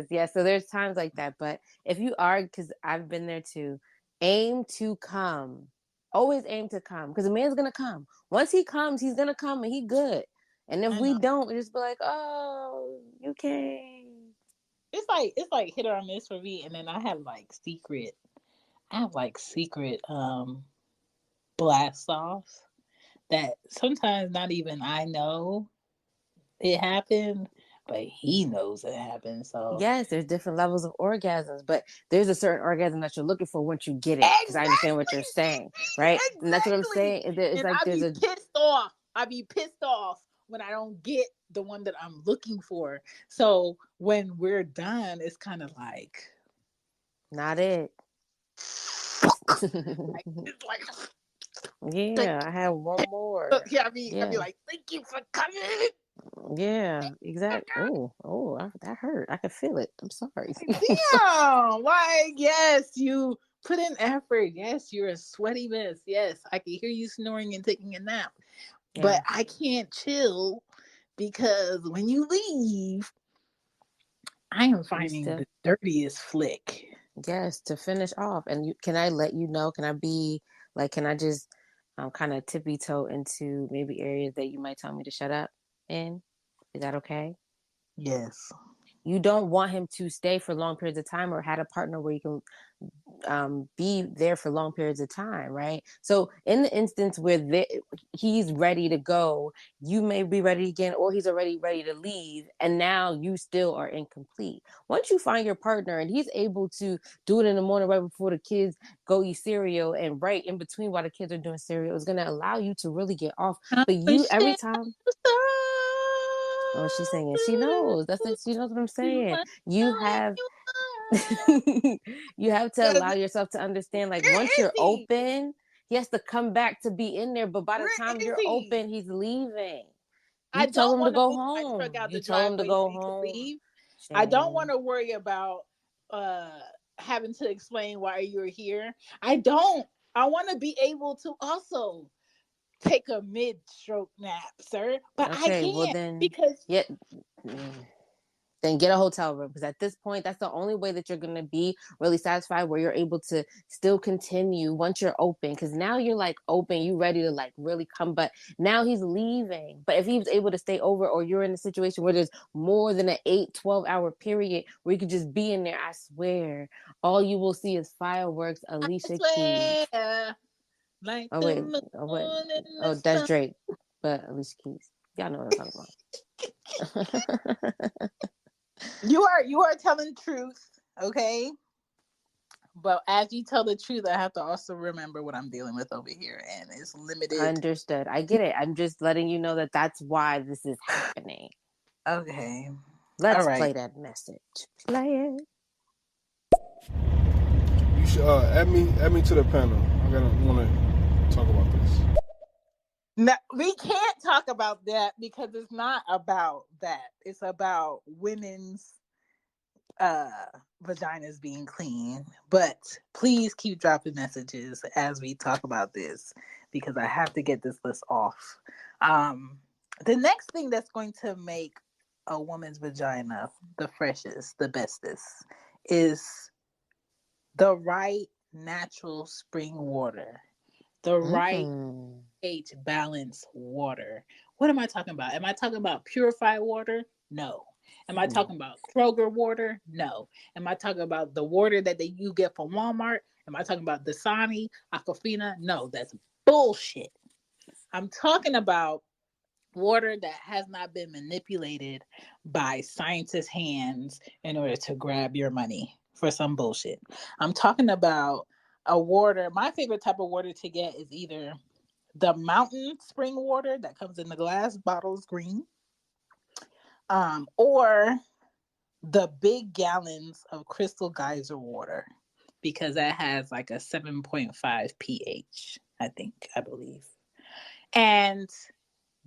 Yes. So there's times like that. But if you are, because I've been there too, aim to come. Always aim to come. Because a man's gonna come. Once he comes, he's gonna come and he good. And if I we know. don't, we just be like, oh, you can't. It's like hit or miss for me, and then I have like secret blast offs that sometimes not even I know it happened, but he knows it happened. So Yes, there's different levels of orgasms, but there's a certain orgasm that you're looking for once you get it. Because I understand what you're exactly, saying, right? Gigi, And that's what I'm exactly. saying. It's And like there's a I be pissed off when I don't get the one that I'm looking for. So when we're done, it's kind of like not it. like it's like Yeah, I have one more. yeah. I be Yeah. like, thank you for coming. Yeah, exactly. That hurt. I could feel it. I'm sorry. Damn, like yes, you put in effort. Yes, you're a sweaty mess. Yes, I can hear you snoring and taking a nap, but Yeah, I can't chill because when you leave, I am you finding still the dirtiest flick. yes to finish off. And can I let you know? Can I be like? Can I just kind of tippy toe into maybe areas that you might tell me to shut up in? Is that okay? Yes. You don't want him to stay for long periods of time or had a partner where you can be there for long periods of time, right? So in the instance where he's ready to go, you may be ready again, or he's already ready to leave, and now you still are incomplete. Once you find your partner and he's able to do it in the morning right before the kids go eat cereal and right in between while the kids are doing cereal, it's going to allow you to really get off. I But you wish every it time was so oh, she's singing. She knows. That's it. She knows what I'm you saying. are You knowing have you are. you have to Yes, allow yourself to understand like where once is you're he? open, he has to come back to be in there. But by the Where time is you're he? open, he's leaving. I You tell don't him to want to go move my truck home. out You the tell him to driveway so go he could home. leave. I don't want Shame. to worry about uh having to explain why you're here. I don't. I want to be able to also take a mid-stroke nap, sir, but I Okay, well can't then because yeah. Then get a hotel room because at this point that's the only way that you're going to be really satisfied where you're able to still continue once you're open because now you're like open you ready to like really come but now he's leaving but if he was able to stay over or you're in a situation where there's more than an 8-12 hour period where you could just be in there I swear all you will see is fireworks I Alicia Keys swear, like oh the wait moon oh wait and the oh that's sun. Drake but Alicia Keys y'all know what I'm talking about. You are telling truth, okay? But as you tell the truth, I have to also remember what I'm dealing with over here, and it's limited. Understood. I get it. I'm just letting you know that that's why this is happening. Okay, all Let's right. play that message. Play it. You should add me to the panel. Want to talk about this. No, we can't talk about that because it's not about that. It's about women's vaginas being clean. But please keep dropping messages as we talk about this because I have to get this list off. Um, the next thing that's going to make a woman's vagina the freshest, the bestest, is the right natural spring water, the right Mm. pH balance water. What am I talking about? Am I talking about purified water? No. Am I talking about Kroger water? No. Am I talking about the water that you get from Walmart? Am I talking about Dasani, Aquafina? No, that's bullshit. I'm talking about water that has not been manipulated by scientists' hands in order to grab your money for some bullshit. I'm talking about a water. My favorite type of water to get is either the mountain spring water that comes in the glass bottles, green, or the big gallons of crystal geyser water because that has like a 7.5 pH, I believe. And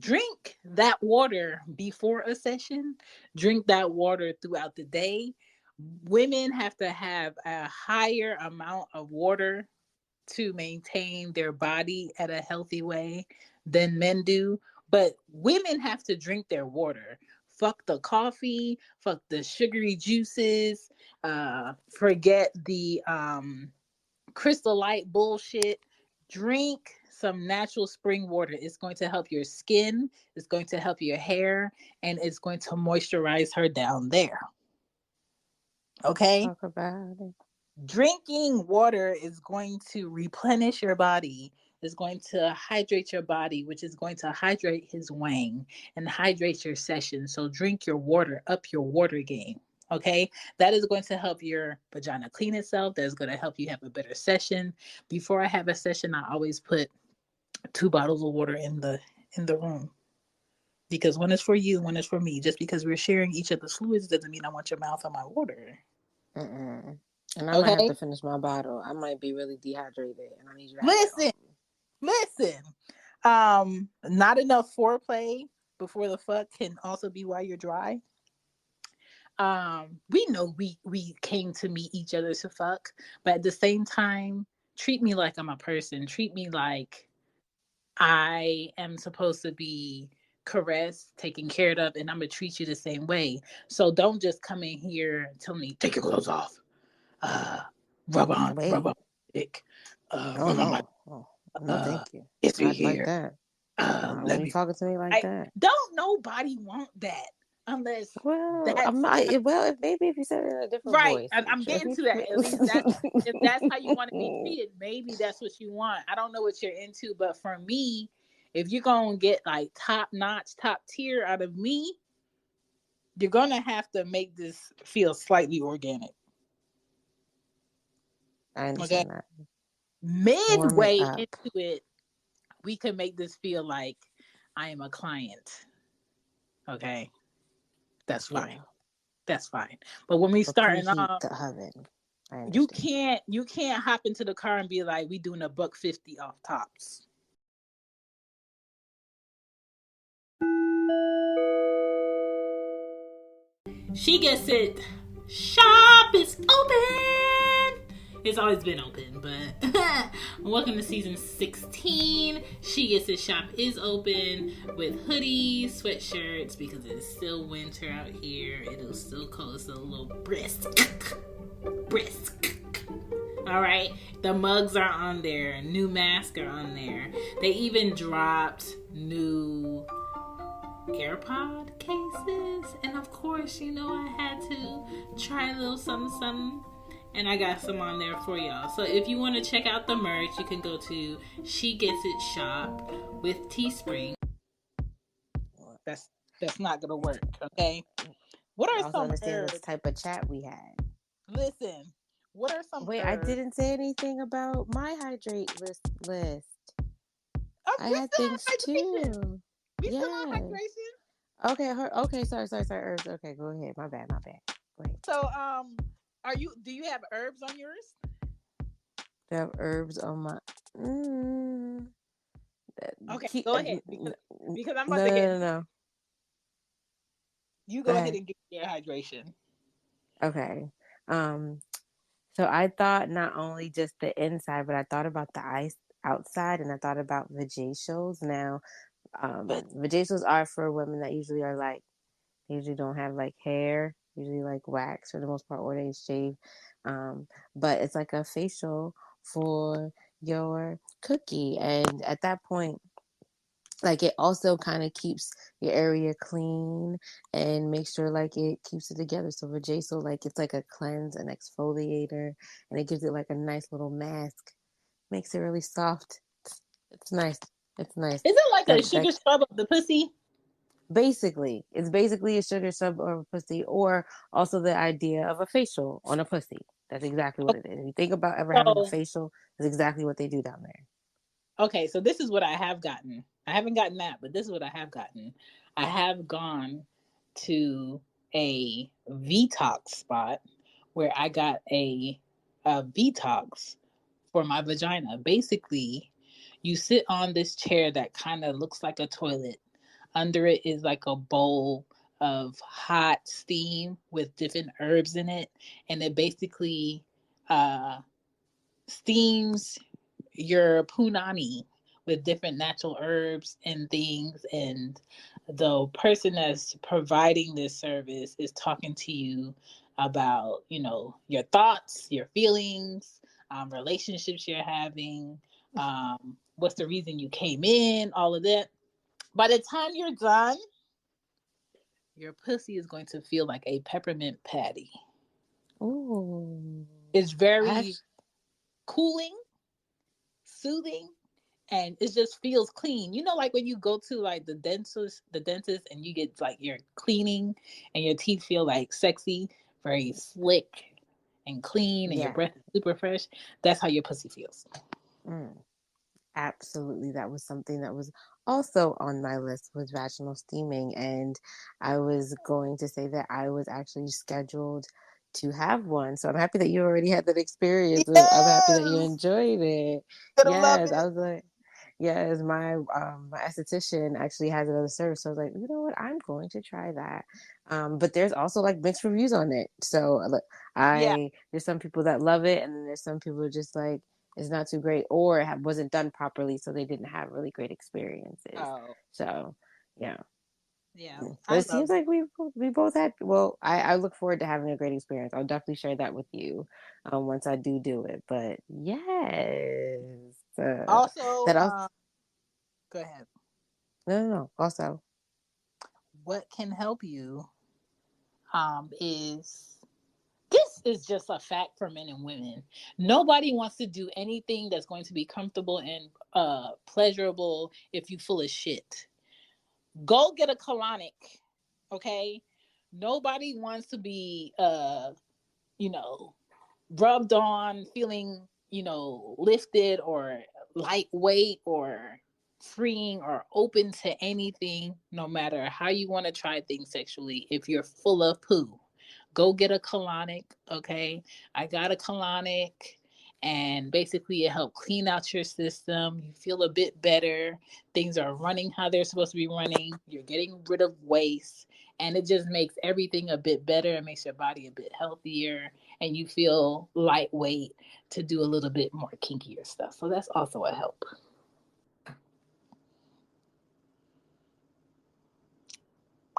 drink that water before a session, drink that water throughout the day. Women have to have a higher amount of water to maintain their body at a healthy way than men do. But women have to drink their water. Fuck the coffee, fuck the sugary juices, forget the Crystal Light bullshit. Drink some natural spring water. It's going to help your skin, it's going to help your hair, and it's going to moisturize her down there. Okay? Talk about it. Drinking water is going to replenish your body, is going to hydrate your body, which is going to hydrate his wang and hydrate your session. So drink your water, up your water game. Okay, that is going to help your vagina clean itself. That is going to help you have a better session. Before I have a session, I always put 2 bottles of water in the room, because one is for you, one is for me. Just because we're sharing each other's fluids doesn't mean I want your mouth on my water. Mm-mm. And I might have to finish my bottle. I might be really dehydrated, and I need you to listen. Not enough foreplay before the fuck can also be why you're dry. We know we came to meet each other to fuck, but at the same time, treat me like I'm a person. Treat me like I am supposed to be caressed, taken care of, and I'm gonna treat you the same way. So don't just come in here and tell me take your clothes off, rub on dick, rub on my no, thank you. It's Not here. like that. Let me talking to me like that. Don't nobody want that. Unless maybe if you said it in a different voice. Right, I'm getting to that. At least if that's how you want to be treated, maybe that's what you want. I don't know what you're into, but for me, if you're gonna get like top notch, top tier out of me, you're gonna have to make this feel slightly organic. I understand that. Midway into it, we can make this feel like I am a client. Okay. That's fine. Yeah. That's fine. But when we starting off, the oven. You can't hop into the car and be like, we doing $150 off tops. She Gets It shop is open. It's always been open, but welcome to season 16. She Gets It shop is open with hoodies, sweatshirts, because it is still winter out here. It is still cold. It's a little brisk. All right, the mugs are on there. New masks are on there. They even dropped new AirPod cases, and of course, you know, I had to try a little something, and I got some on there for y'all. So if you want to check out the merch, you can go to She Gets It shop with Teespring. That's not gonna work, okay? What are some understand what type of chat we had? Listen, what are some? Wait, I didn't say anything about my hydrate list. I had things too. We still on hydration. Okay, sorry, herbs. Okay, go ahead. My bad. Go ahead. So, do you have herbs on yours? Do I have herbs on my? Okay, go ahead because I'm about to get. No. You go ahead and get your hydration. Okay. So I thought not only just the inside, but I thought about the ice outside, and I thought about vajacials. Now, vajacials are for women that usually are like, they usually don't have like hair, usually like wax for the most part, or they shave. But it's like a facial for your cookie, and at that point, like it also kind of keeps your area clean and makes sure like it keeps it together. So vajacial, like it's like a cleanse and exfoliator, and it gives it like a nice little mask. Makes it really soft. It's nice. Is it like a sugar scrub of the pussy? Basically, it's basically a sugar scrub of a pussy, or also the idea of a facial on a pussy. That's exactly what it is. If you think about ever having a facial, it's exactly what they do down there. Okay, so this is what I have gotten. I haven't gotten that, but this is what I have gotten. I have gone to a Vetox spot where I got a Vetox for my vagina. Basically, you sit on this chair that kind of looks like a toilet. Under it is like a bowl of hot steam with different herbs in it, and it basically steams your punani with different natural herbs and things, and the person that's providing this service is talking to you about, your thoughts, your feelings, relationships you're having, what's the reason you came in, all of that. By the time you're done, your pussy is going to feel like a peppermint patty. Ooh. It's very I've cooling, soothing, and it just feels clean. Like when you go to like the dentist and you get like your cleaning and your teeth feel like sexy, very slick and clean, and your yeah. breath is super fresh. That's how your pussy feels. Mm. Absolutely. That was something that was also on my list, was vaginal steaming. And I was going to say that I was actually scheduled to have one. So I'm happy that you already had that experience. I'm happy that you Yes, enjoyed it. gonna love Yes. I it. was like, yes, my esthetician actually has another service. So I was like, you know what? I'm going to try that. But there's also like mixed reviews on it. So Yeah. there's some people that love it, and then there's some people just like, it's not too great, or it wasn't done properly, so they didn't have really great experiences. Oh, So, yeah. yeah. But I it seems love. like we both had. Well, I look forward to having a great experience. I'll definitely share that with you once I do it. But yes, Also, that also go ahead. no. Also, What can help you is this is just a fact for men and women. Nobody wants to do anything that's going to be comfortable and pleasurable if you full of shit. Go get a colonic, okay? Nobody wants to be you know, rubbed on, feeling, lifted or lightweight or freeing or open to anything, no matter how you want to try things sexually. If you're full of poo, go get a colonic, okay? I got a colonic, and basically it helped clean out your system. You feel a bit better. Things are running how they're supposed to be running. You're getting rid of waste, and it just makes everything a bit better. It makes your body a bit healthier, and you feel lightweight to do a little bit more kinkier stuff. So that's also a help.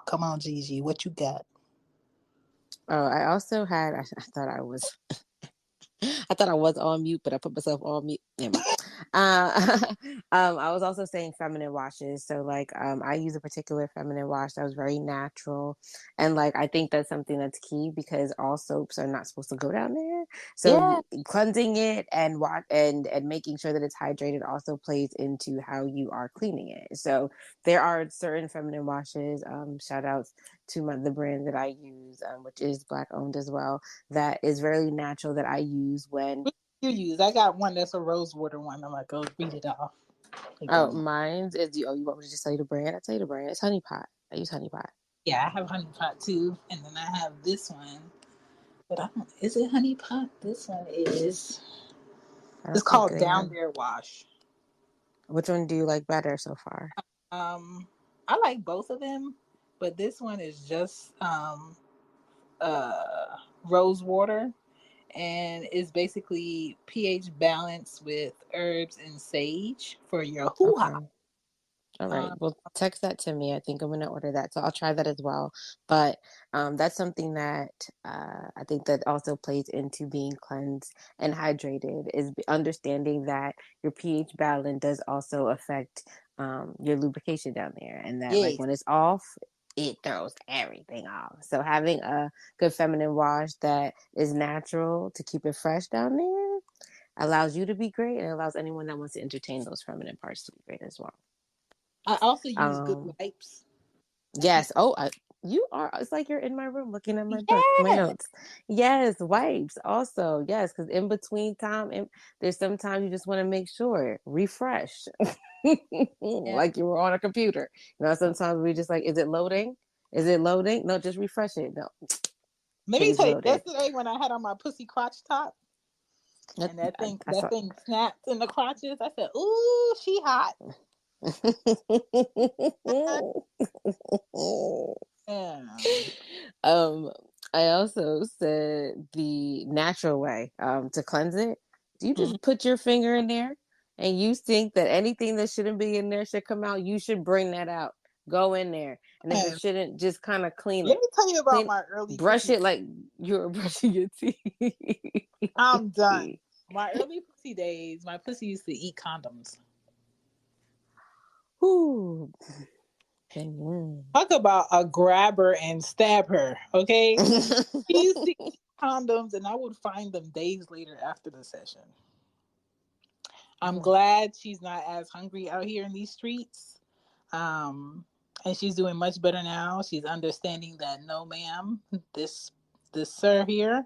Come on, Gigi, what you got? oh, I also had. I thought I was. I thought I was on mute, but I put myself on mute. Never mind. I was also saying feminine washes. So like, I use a particular feminine wash that was very natural, and like, I think that's something that's key because all soaps are not supposed to go down there. So Yeah. cleansing it and making sure that it's hydrated also plays into how you are cleaning it. So there are certain feminine washes. Shout outs to the brand that I use, which is Black owned as well, that is very natural, that I use when You use. I got one that's a rose water one. I'm gonna go read it off oh, again. mine's is oh, you want me to just tell you the brand? I tell you the brand. It's Honey Pot. I use Honey Pot. Yeah, I have honey pot too, and then I have this one. But I don't. Is it honey pot? This one is. I It's don't think called they Down have. There Wash. Which one do you like better so far? Um, I like both of them, but this one is just rose water, and it's basically pH balance with herbs and sage for your hoo ha. Okay. All right. Um, Well, text that to me. I think I'm going to order that. So I'll try that as well. But that's something that I think that also plays into being cleansed and hydrated, is understanding that your pH balance does also affect your lubrication down there. And that, like, yes, when it's off, it throws everything off. So having a good feminine wash that is natural to keep it fresh down there allows you to be great, and allows anyone that wants to entertain those feminine parts to be great as well. I also use good Um, wipes. I keep. yes. Oh, you are. It's like you're in my room looking at my book, my Yeah, notes. Yes, wipes also. Yes, because in between there's sometimes you just want to make sure refresh, yeah. like you were on a computer. Sometimes we just like, is it loading? Is it loading? No, just refresh it. No, Let me page tell you, loaded. yesterday when I had on my pussy crotch top That, and that I, thing I that saw. thing snapped in the crotches, I said, "Ooh, she hot." Yeah. um, I also said the natural way to cleanse it. Do you Mhm. just put your finger in there and you think that anything that shouldn't be in there should come out, you should bring that out. Go in there. And if it And shouldn't, just kind of clean let it. me tell you about Clean, my early brush pussy. it like you're brushing your teeth. I'm done. My early pussy days, my pussy used to eat condoms. Ooh. Talk about a grab her and stab her, okay? She used to eat condoms and I would find them days later after the session. I'm glad she's not as hungry out here in these streets. And she's doing much better now. She's understanding that no, ma'am, this sir here,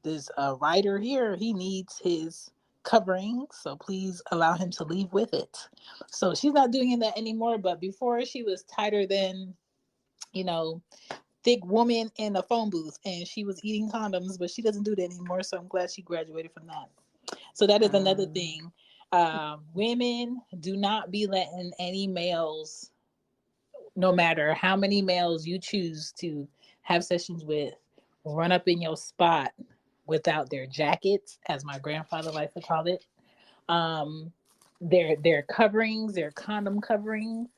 this writer here, he needs his covering. So please allow him to leave with it. So she's not doing that anymore. But before she was tighter than, you know, thick woman in a phone booth, and she was eating condoms, but she doesn't do that anymore. So I'm glad she graduated from that. So that is another thing. Women, do not be letting any males, no matter how many males you choose to have sessions with, run up in your spot without their jackets, as my grandfather likes to call it. Their coverings, their condom coverings.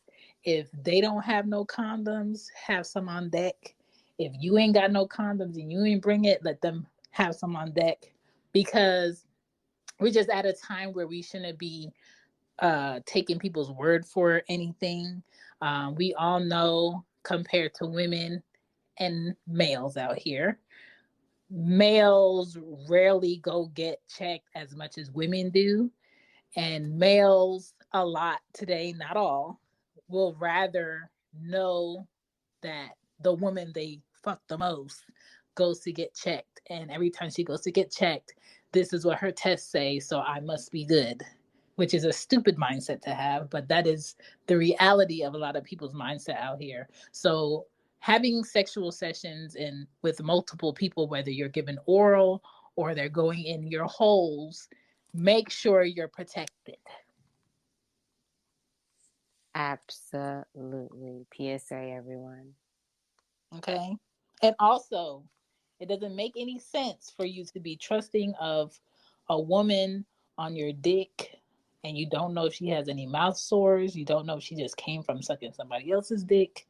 If they don't have no condoms, have some on deck. If you ain't got no condoms and you ain't bring it, let them have some on deck, because we're just at a time where we shouldn't be taking people's word for anything. We all know, compared to women and males out here, males rarely go get checked as much as women do. And males, a lot today, not all, will rather know that the woman they fuck the most goes to get checked. And every time she goes to get checked, this is what her tests say, so I must be good, which is a stupid mindset to have, but that is the reality of a lot of people's mindset out here. So having sexual sessions and with multiple people, whether you're given oral or they're going in your holes, make sure you're protected. Absolutely. PSA, everyone. Okay. And also, it doesn't make any sense for you to be trusting of a woman on your dick and you don't know if she has any mouth sores. You don't know if she just came from sucking somebody else's dick,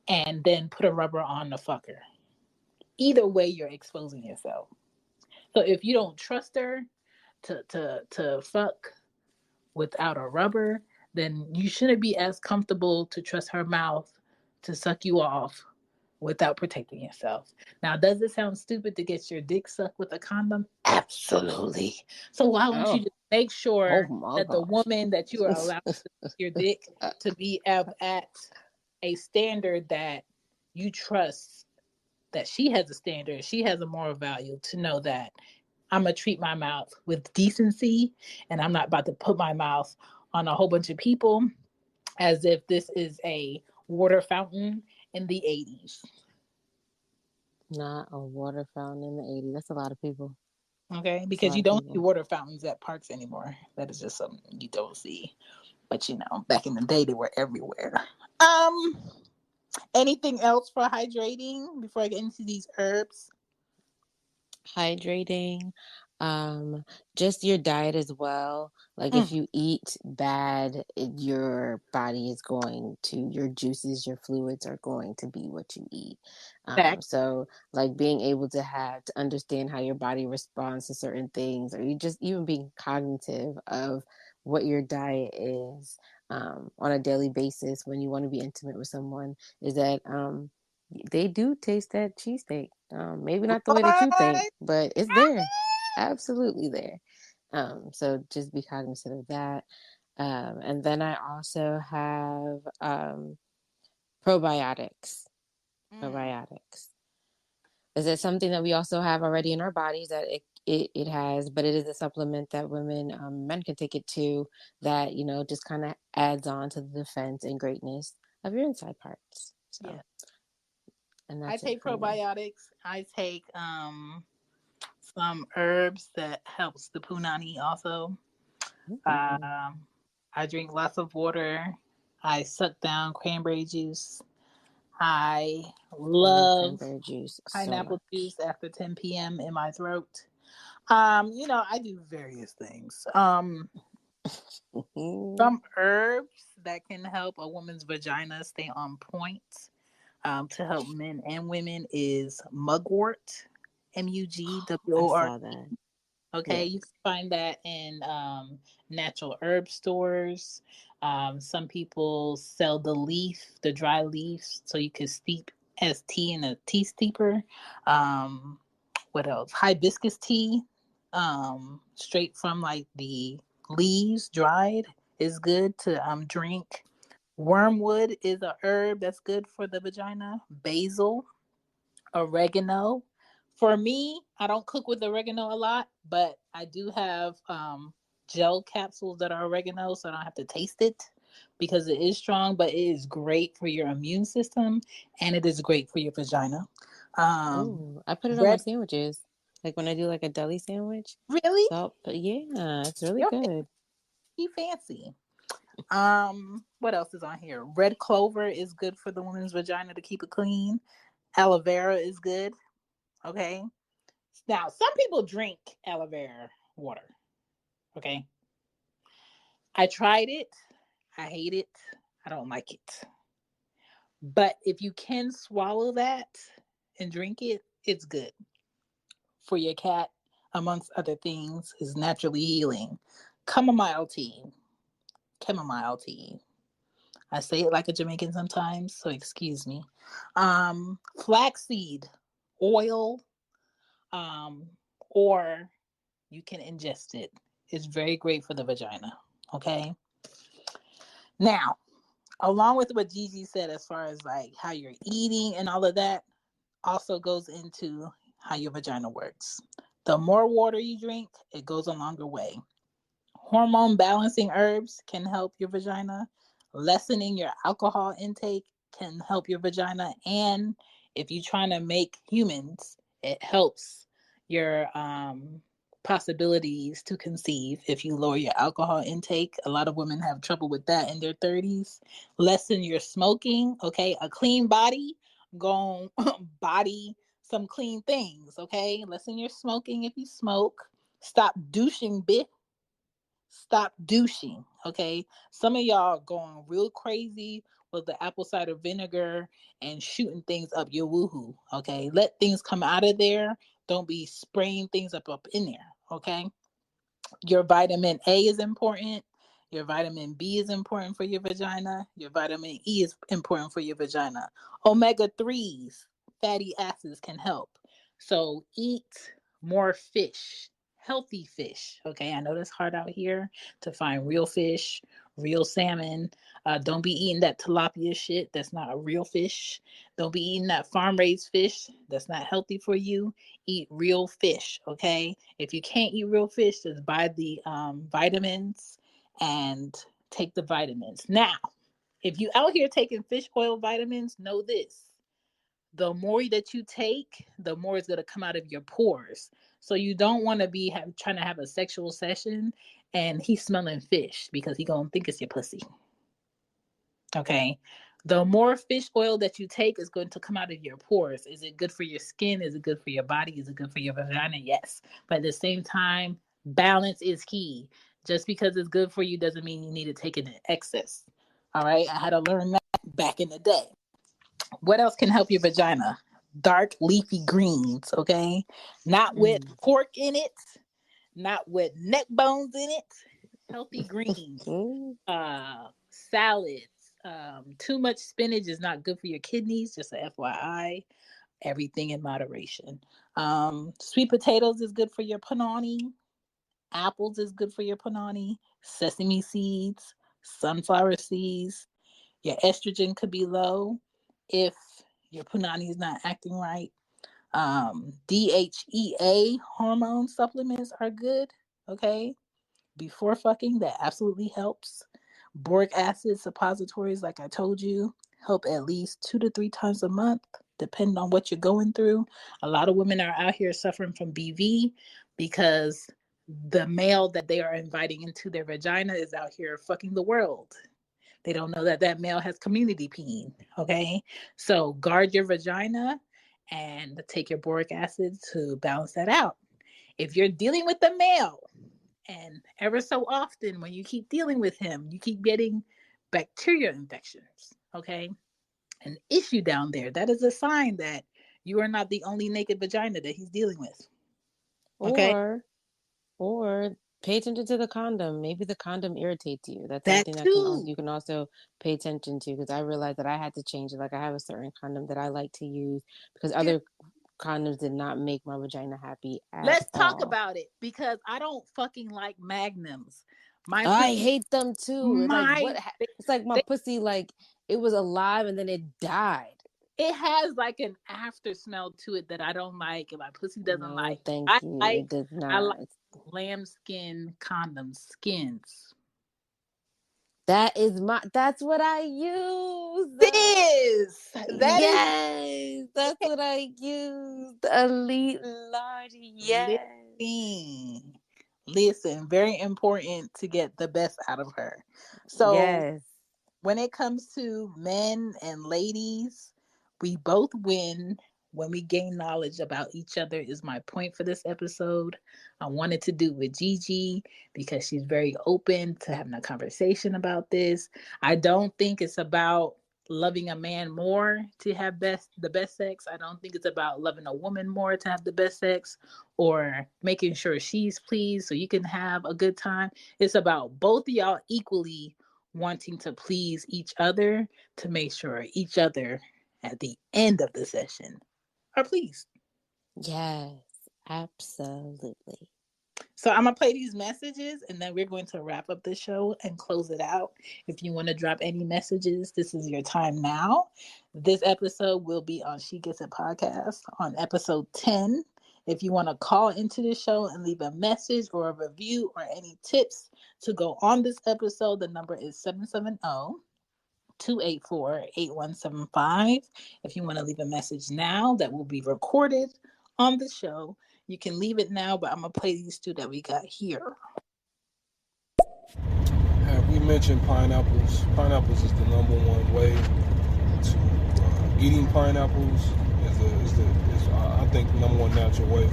and then put a rubber on the fucker. Either way, you're exposing yourself. So if you don't trust her to fuck without a rubber, then you shouldn't be as comfortable to trust her mouth to suck you off without protecting yourself. Now, does it sound stupid to get your dick sucked with a condom? Absolutely. So why won't you just make sure that the woman that you are allowed to suck your dick to be at a standard that you trust, that she has a standard, she has a moral value to know that I'm going to treat my mouth with decency, and I'm not about to put my mouth on a whole bunch of people as if this is a water fountain in the 80s. Not a water fountain in the 80s. That's a lot of people. Okay, because you don't see water fountains at parks anymore. That is just something you don't see. But back in the day, they were everywhere. Anything else for hydrating before I get into these herbs? Hydrating, just your diet as well. Like if you eat bad, your body is going to, your juices, your fluids are going to be what you eat. So like being able to understand how your body responds to certain things, or you just even being cognitive of what your diet is on a daily basis when you want to be intimate with someone, is that they do taste that cheesesteak. Maybe not the way that you think, but it's there. Absolutely there. So just be cognizant of that. And then I also have probiotics. Probiotics. Is it something that we also have already in our bodies that it has, but it is a supplement that men can take it too, that, just kind of adds on to the defense and greatness of your inside parts. So. Yeah. And I take probiotics. I take some herbs that helps the punani also. I drink lots of water. I suck down cranberry juice. I love cranberry juice. Pineapple juice after 10 p.m. in my throat. I do various things. Some herbs that can help a woman's vagina stay on point to help men and women is mugwort, I Mugwort. saw that. Okay, Yeah. you can find that in natural herb stores. Some people sell the leaf, the dry leaves, so you can steep as tea in a tea steeper. Um, what else? Hibiscus tea, straight from like the leaves, dried, is good to drink. Wormwood is a herb that's good for the vagina. Basil, oregano. For me, I don't cook with oregano a lot, but I do have gel capsules that are oregano, so I don't have to taste it because it is strong, but it is great for your immune system and it is great for your vagina. Um, Ooh, I put it on my red, sandwiches. Like when I do like a deli sandwich. really? So, but yeah, it's really You're good. fancy. What else is on here? Red clover is good for the woman's vagina to keep it clean. Aloe vera is good. Okay. Now, some people drink aloe vera water. Okay. I tried it. I hate it. I don't like it. But if you can swallow that and drink it, it's good for your cat, amongst other things, is naturally healing. Chamomile tea. Chamomile tea. I say it like a Jamaican sometimes, so excuse me. Flaxseed oil, um, or you can ingest it. It's very great for the vagina. Okay. Now, along with what Gigi said, as far as like how you're eating and all of that, also goes into how your vagina works. The more water you drink, it goes a longer way. Hormone balancing herbs can help your vagina. Lessening your alcohol intake can help your vagina. And if you're trying to make humans, it helps your possibilities to conceive if you lower your alcohol intake. A lot of women have trouble with that in their 30s. Lessen your smoking. Okay, a clean body gon' body some clean things. Okay, lessen your smoking if you smoke. Stop douching, bitch. Stop douching. Okay, some of y'all going real crazy with the apple cider vinegar and shooting things up your woohoo. Okay, let things come out of there. Don't be spraying things up in there. Okay, your vitamin A is important. Your vitamin B is important for your vagina. Your vitamin E is important for your vagina. Omega 3s, fatty acids can help. So eat more fish, healthy fish. Okay, I know it's hard out here to find real fish, real salmon. Don't be eating that tilapia shit. That's not a real fish. Don't be eating that farm raised fish. That's not healthy for you. Eat real fish. Okay, if you can't eat real fish, just buy the vitamins and take the vitamins. Now, if you out here taking fish oil vitamins, know this: the more that you take, the more it's going to come out of your pores. So you don't want to be trying to have a sexual session and he's smelling fish because he going to think it's your pussy. Okay. The more fish oil that you take is going to come out of your pores. Is it good for your skin? Is it good for your body? Is it good for your vagina? Yes. But at the same time, balance is key. Just because it's good for you doesn't mean you need to take it in excess. All right. I had to learn that back in the day. What else can help your vagina? Dark leafy greens. Okay. Not with Mm. pork in it, not with neck bones in it. Healthy greens, Mm. salads. Too much spinach is not good for your kidneys. Just a FYI. Everything in moderation. Sweet potatoes is good for your panani. Apples is good for your panani. Sesame seeds, sunflower seeds. Your estrogen could be low if your punani is not acting right. DHEA hormone supplements are good. Okay, before fucking, that absolutely helps. Boric acid suppositories, like I told you, help at least 2 to 3 times a month, depending on what you're going through. A lot of women are out here suffering from BV because the male that they are inviting into their vagina is out here fucking the world. They don't know that that male has community peen. Okay, so guard your vagina and take your boric acid to balance that out. If you're dealing with the male And ever so often, when you keep dealing with him, you keep getting bacteria infections. Okay. An issue down there. That is a sign that you are not the only naked vagina that he's dealing with. Okay. Or pay attention to the condom. Maybe the condom irritates you. That's That something that too. you can also pay attention to, because I realized that I had to change it. Like, I have a certain condom that I like to use because Yeah. other condoms did not make my vagina happy at Let's talk all. about it because I don't fucking like magnums. My I pussy, hate them too. It's like, my it's like my they, pussy, like it was alive and then it died. it has like an after smell to it that I don't like, and my pussy doesn't No, like. thank I you. like It does I like not. lambskin condoms, skins. That's what I use. This that is Yes, that's what I use. The Elite Large. Yes. listen. Listen, very important to get the best out of her. So Yes. when it comes to men and ladies, we both win when we gain knowledge about each other, is my point for this episode. I wanted to do with Gigi because she's very open to having a conversation about this. I don't think it's about loving a man more to have the best sex. I don't think it's about loving a woman more to have the best sex or making sure she's pleased so you can have a good time. It's about both of y'all equally wanting to please each other to make sure each other at the end of the session are pleased. Yes. Absolutely. So I'm gonna play these messages and then we're going to wrap up the show and close it out. If you want to drop any messages, this is your time now. This episode will be on She Gets It podcast on episode 10. If you want to call into the show and leave a message or a review or any tips to go on this episode, the number is 770-284-8175. If you want to leave a message now that will be recorded on the show, you can leave it now, but I'm going to play these two that we got here. We mentioned pineapples. Pineapples is the number one way to eating pineapples. I think the number one natural way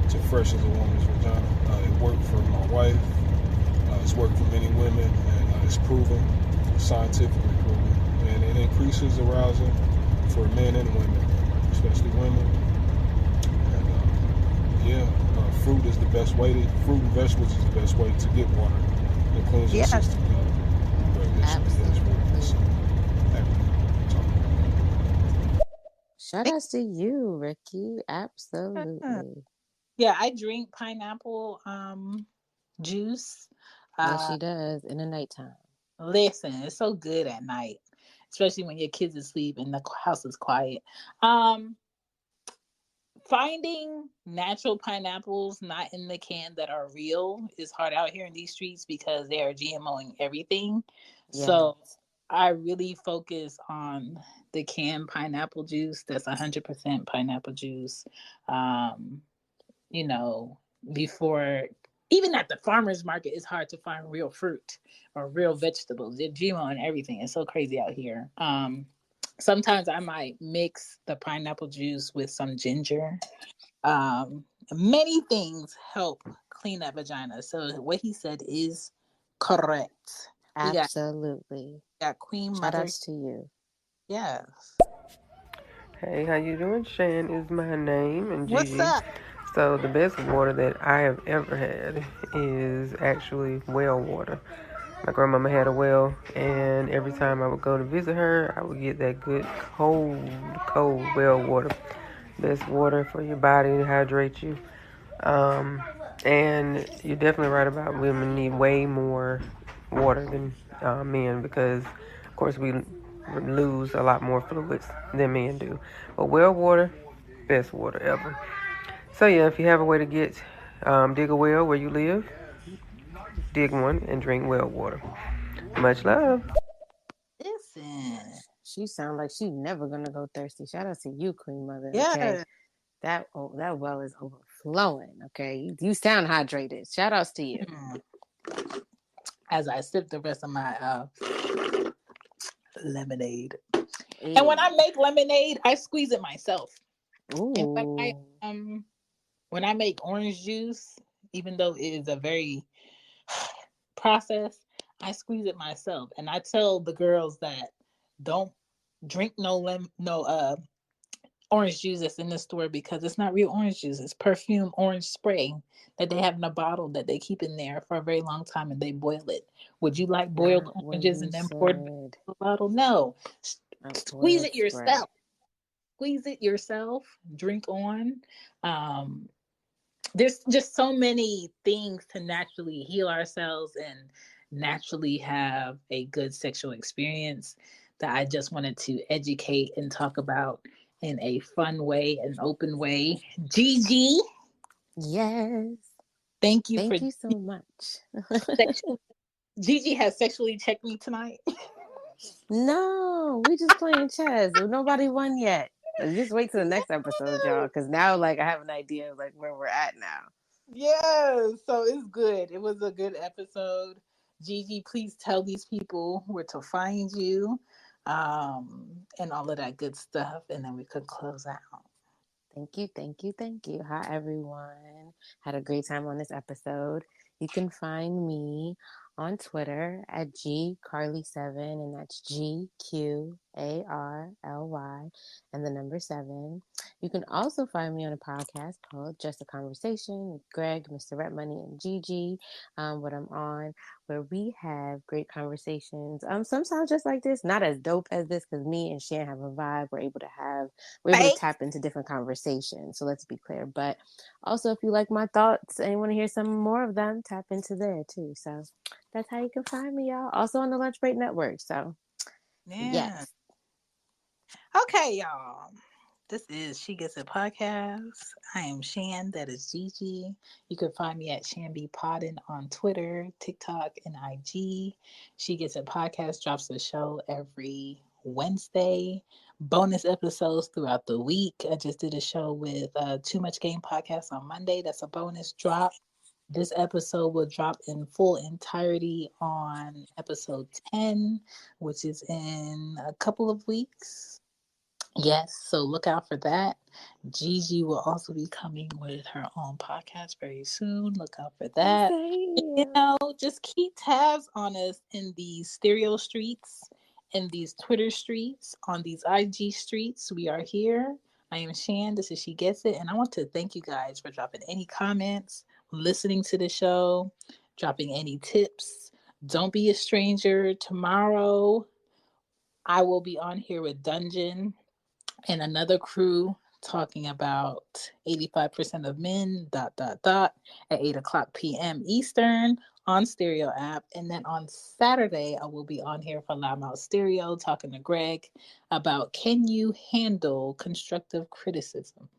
to freshen a woman's vagina. It worked for my wife. It's worked for many women, and it's proven, scientifically proven, and it increases arousal for men and women, especially women. And fruit is the best way fruit and vegetables is the best way to get water. It cleans your system up. Shout outs to you, Ricky. Absolutely. Yeah, I drink pineapple juice. Yes, she does in the nighttime. Listen, it's so good at night, especially when your kids are asleep and the house is quiet. Finding natural pineapples not in the can that are real is hard out here in these streets because they are GMOing everything. Yes. So I really focus on the canned pineapple juice that's 100% pineapple juice. Before, even at the farmer's market, it's hard to find real fruit or real vegetables. They're GMOing everything. It's so crazy out here. Sometimes I might mix the pineapple juice with some ginger. Many things help clean that vagina. So what he said is correct. Absolutely. We got Queen Shout Mother. outs to you. Yes. Hey, how you doing? Shan is my name, and Gigi. What's up? So the best water that I have ever had is actually well water. My grandmama had a well, and every time I would go to visit her, I would get that good cold well water. Best water for your body to hydrate you. And you're definitely right about women need way more water than men because, of course, we lose a lot more fluids than men do. But well water, best water ever. So yeah, if you have a way to get dig a well where you live, dig one and drink well water. Much love. Listen. She sounds like she's never gonna go thirsty. Shout out to you, Queen Mother. Yeah. Okay. That well is overflowing. Okay. You sound hydrated. Shout outs to you. As I sip the rest of my lemonade. And when I make lemonade, I squeeze it myself. Ooh. And when I make orange juice, even though it is a very process, I squeeze it myself. And I tell the girls that don't drink no orange juice that's in the store because it's not real orange juice. It's perfume orange spray that they have in a bottle that they keep in there for a very long time and they boil it. Would you like boiled Not when oranges you and then poured back said in the bottle? No. a Squeeze boiled it spray. yourself. Squeeze it yourself. Drink on. There's just so many things to naturally heal ourselves and naturally have a good sexual experience that I just wanted to educate and talk about in a fun way, an open way. Gigi, Yes. thank you for Thank you so much. sexual. Gigi has sexually checked me tonight. No, we just playing chess. Nobody won yet. Just wait till the next episode, y'all, because now like I have an idea of like where we're at now. Yeah, so it's good. It was a good episode. Gigi, please tell these people where to find you, and all of that good stuff, and then we could close out. Thank you, thank you, thank you. Hi, everyone. Had a great time on this episode. You can find me on Twitter at gcarly7, and that's GQARLY and the number 7. You can also find me on a podcast called Just a Conversation with Greg, Mr. Rep Money, and Gigi, what I'm on, where we have great conversations. Sometimes just like this, not as dope as this, because me and Shan have a vibe. We're able to Hey, tap into different conversations. So let's be clear. But also, if you like my thoughts and you want to hear some more of them, tap into there too. So that's how you can find me, y'all. Also on the Lunch Break Network. So yeah. yes. Okay, y'all. This is She Gets It Podcast. I am Shan. That is Gigi. You can find me at Shanby Podden on Twitter, TikTok, and IG. She Gets It Podcast drops a show every Wednesday. Bonus episodes throughout the week. I just did a show with Too Much Game Podcast on Monday. That's a bonus drop. This episode will drop in full entirety on episode 10, which is in a couple of weeks. Yes, so look out for that. Gigi will also be coming with her own podcast very soon. Look out for that. Just keep tabs on us in these stereo streets, in these Twitter streets, on these IG streets. We are here. I am Shan. This is She Gets It. And I want to thank you guys for dropping any comments, listening to the show, dropping any tips. Don't be a stranger. Tomorrow, I will be on here with Dungeon and another crew talking about 85% of men, at 8 o'clock p.m. Eastern on Stereo app. And then on Saturday, I will be on here for Loudmouth Stereo talking to Greg about can you handle constructive criticism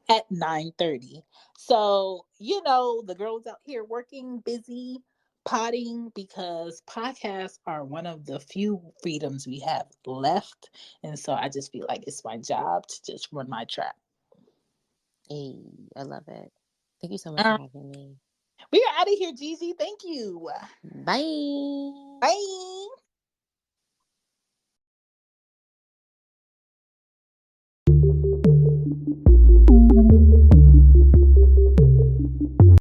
at 9:30. So, the girls out here working, busy, potting, because podcasts are one of the few freedoms we have left. And so I just feel like it's my job to just run my trap. Hey, I love it. Thank you so much for having me. We are out of here, Gigi. Thank you. Bye. Bye.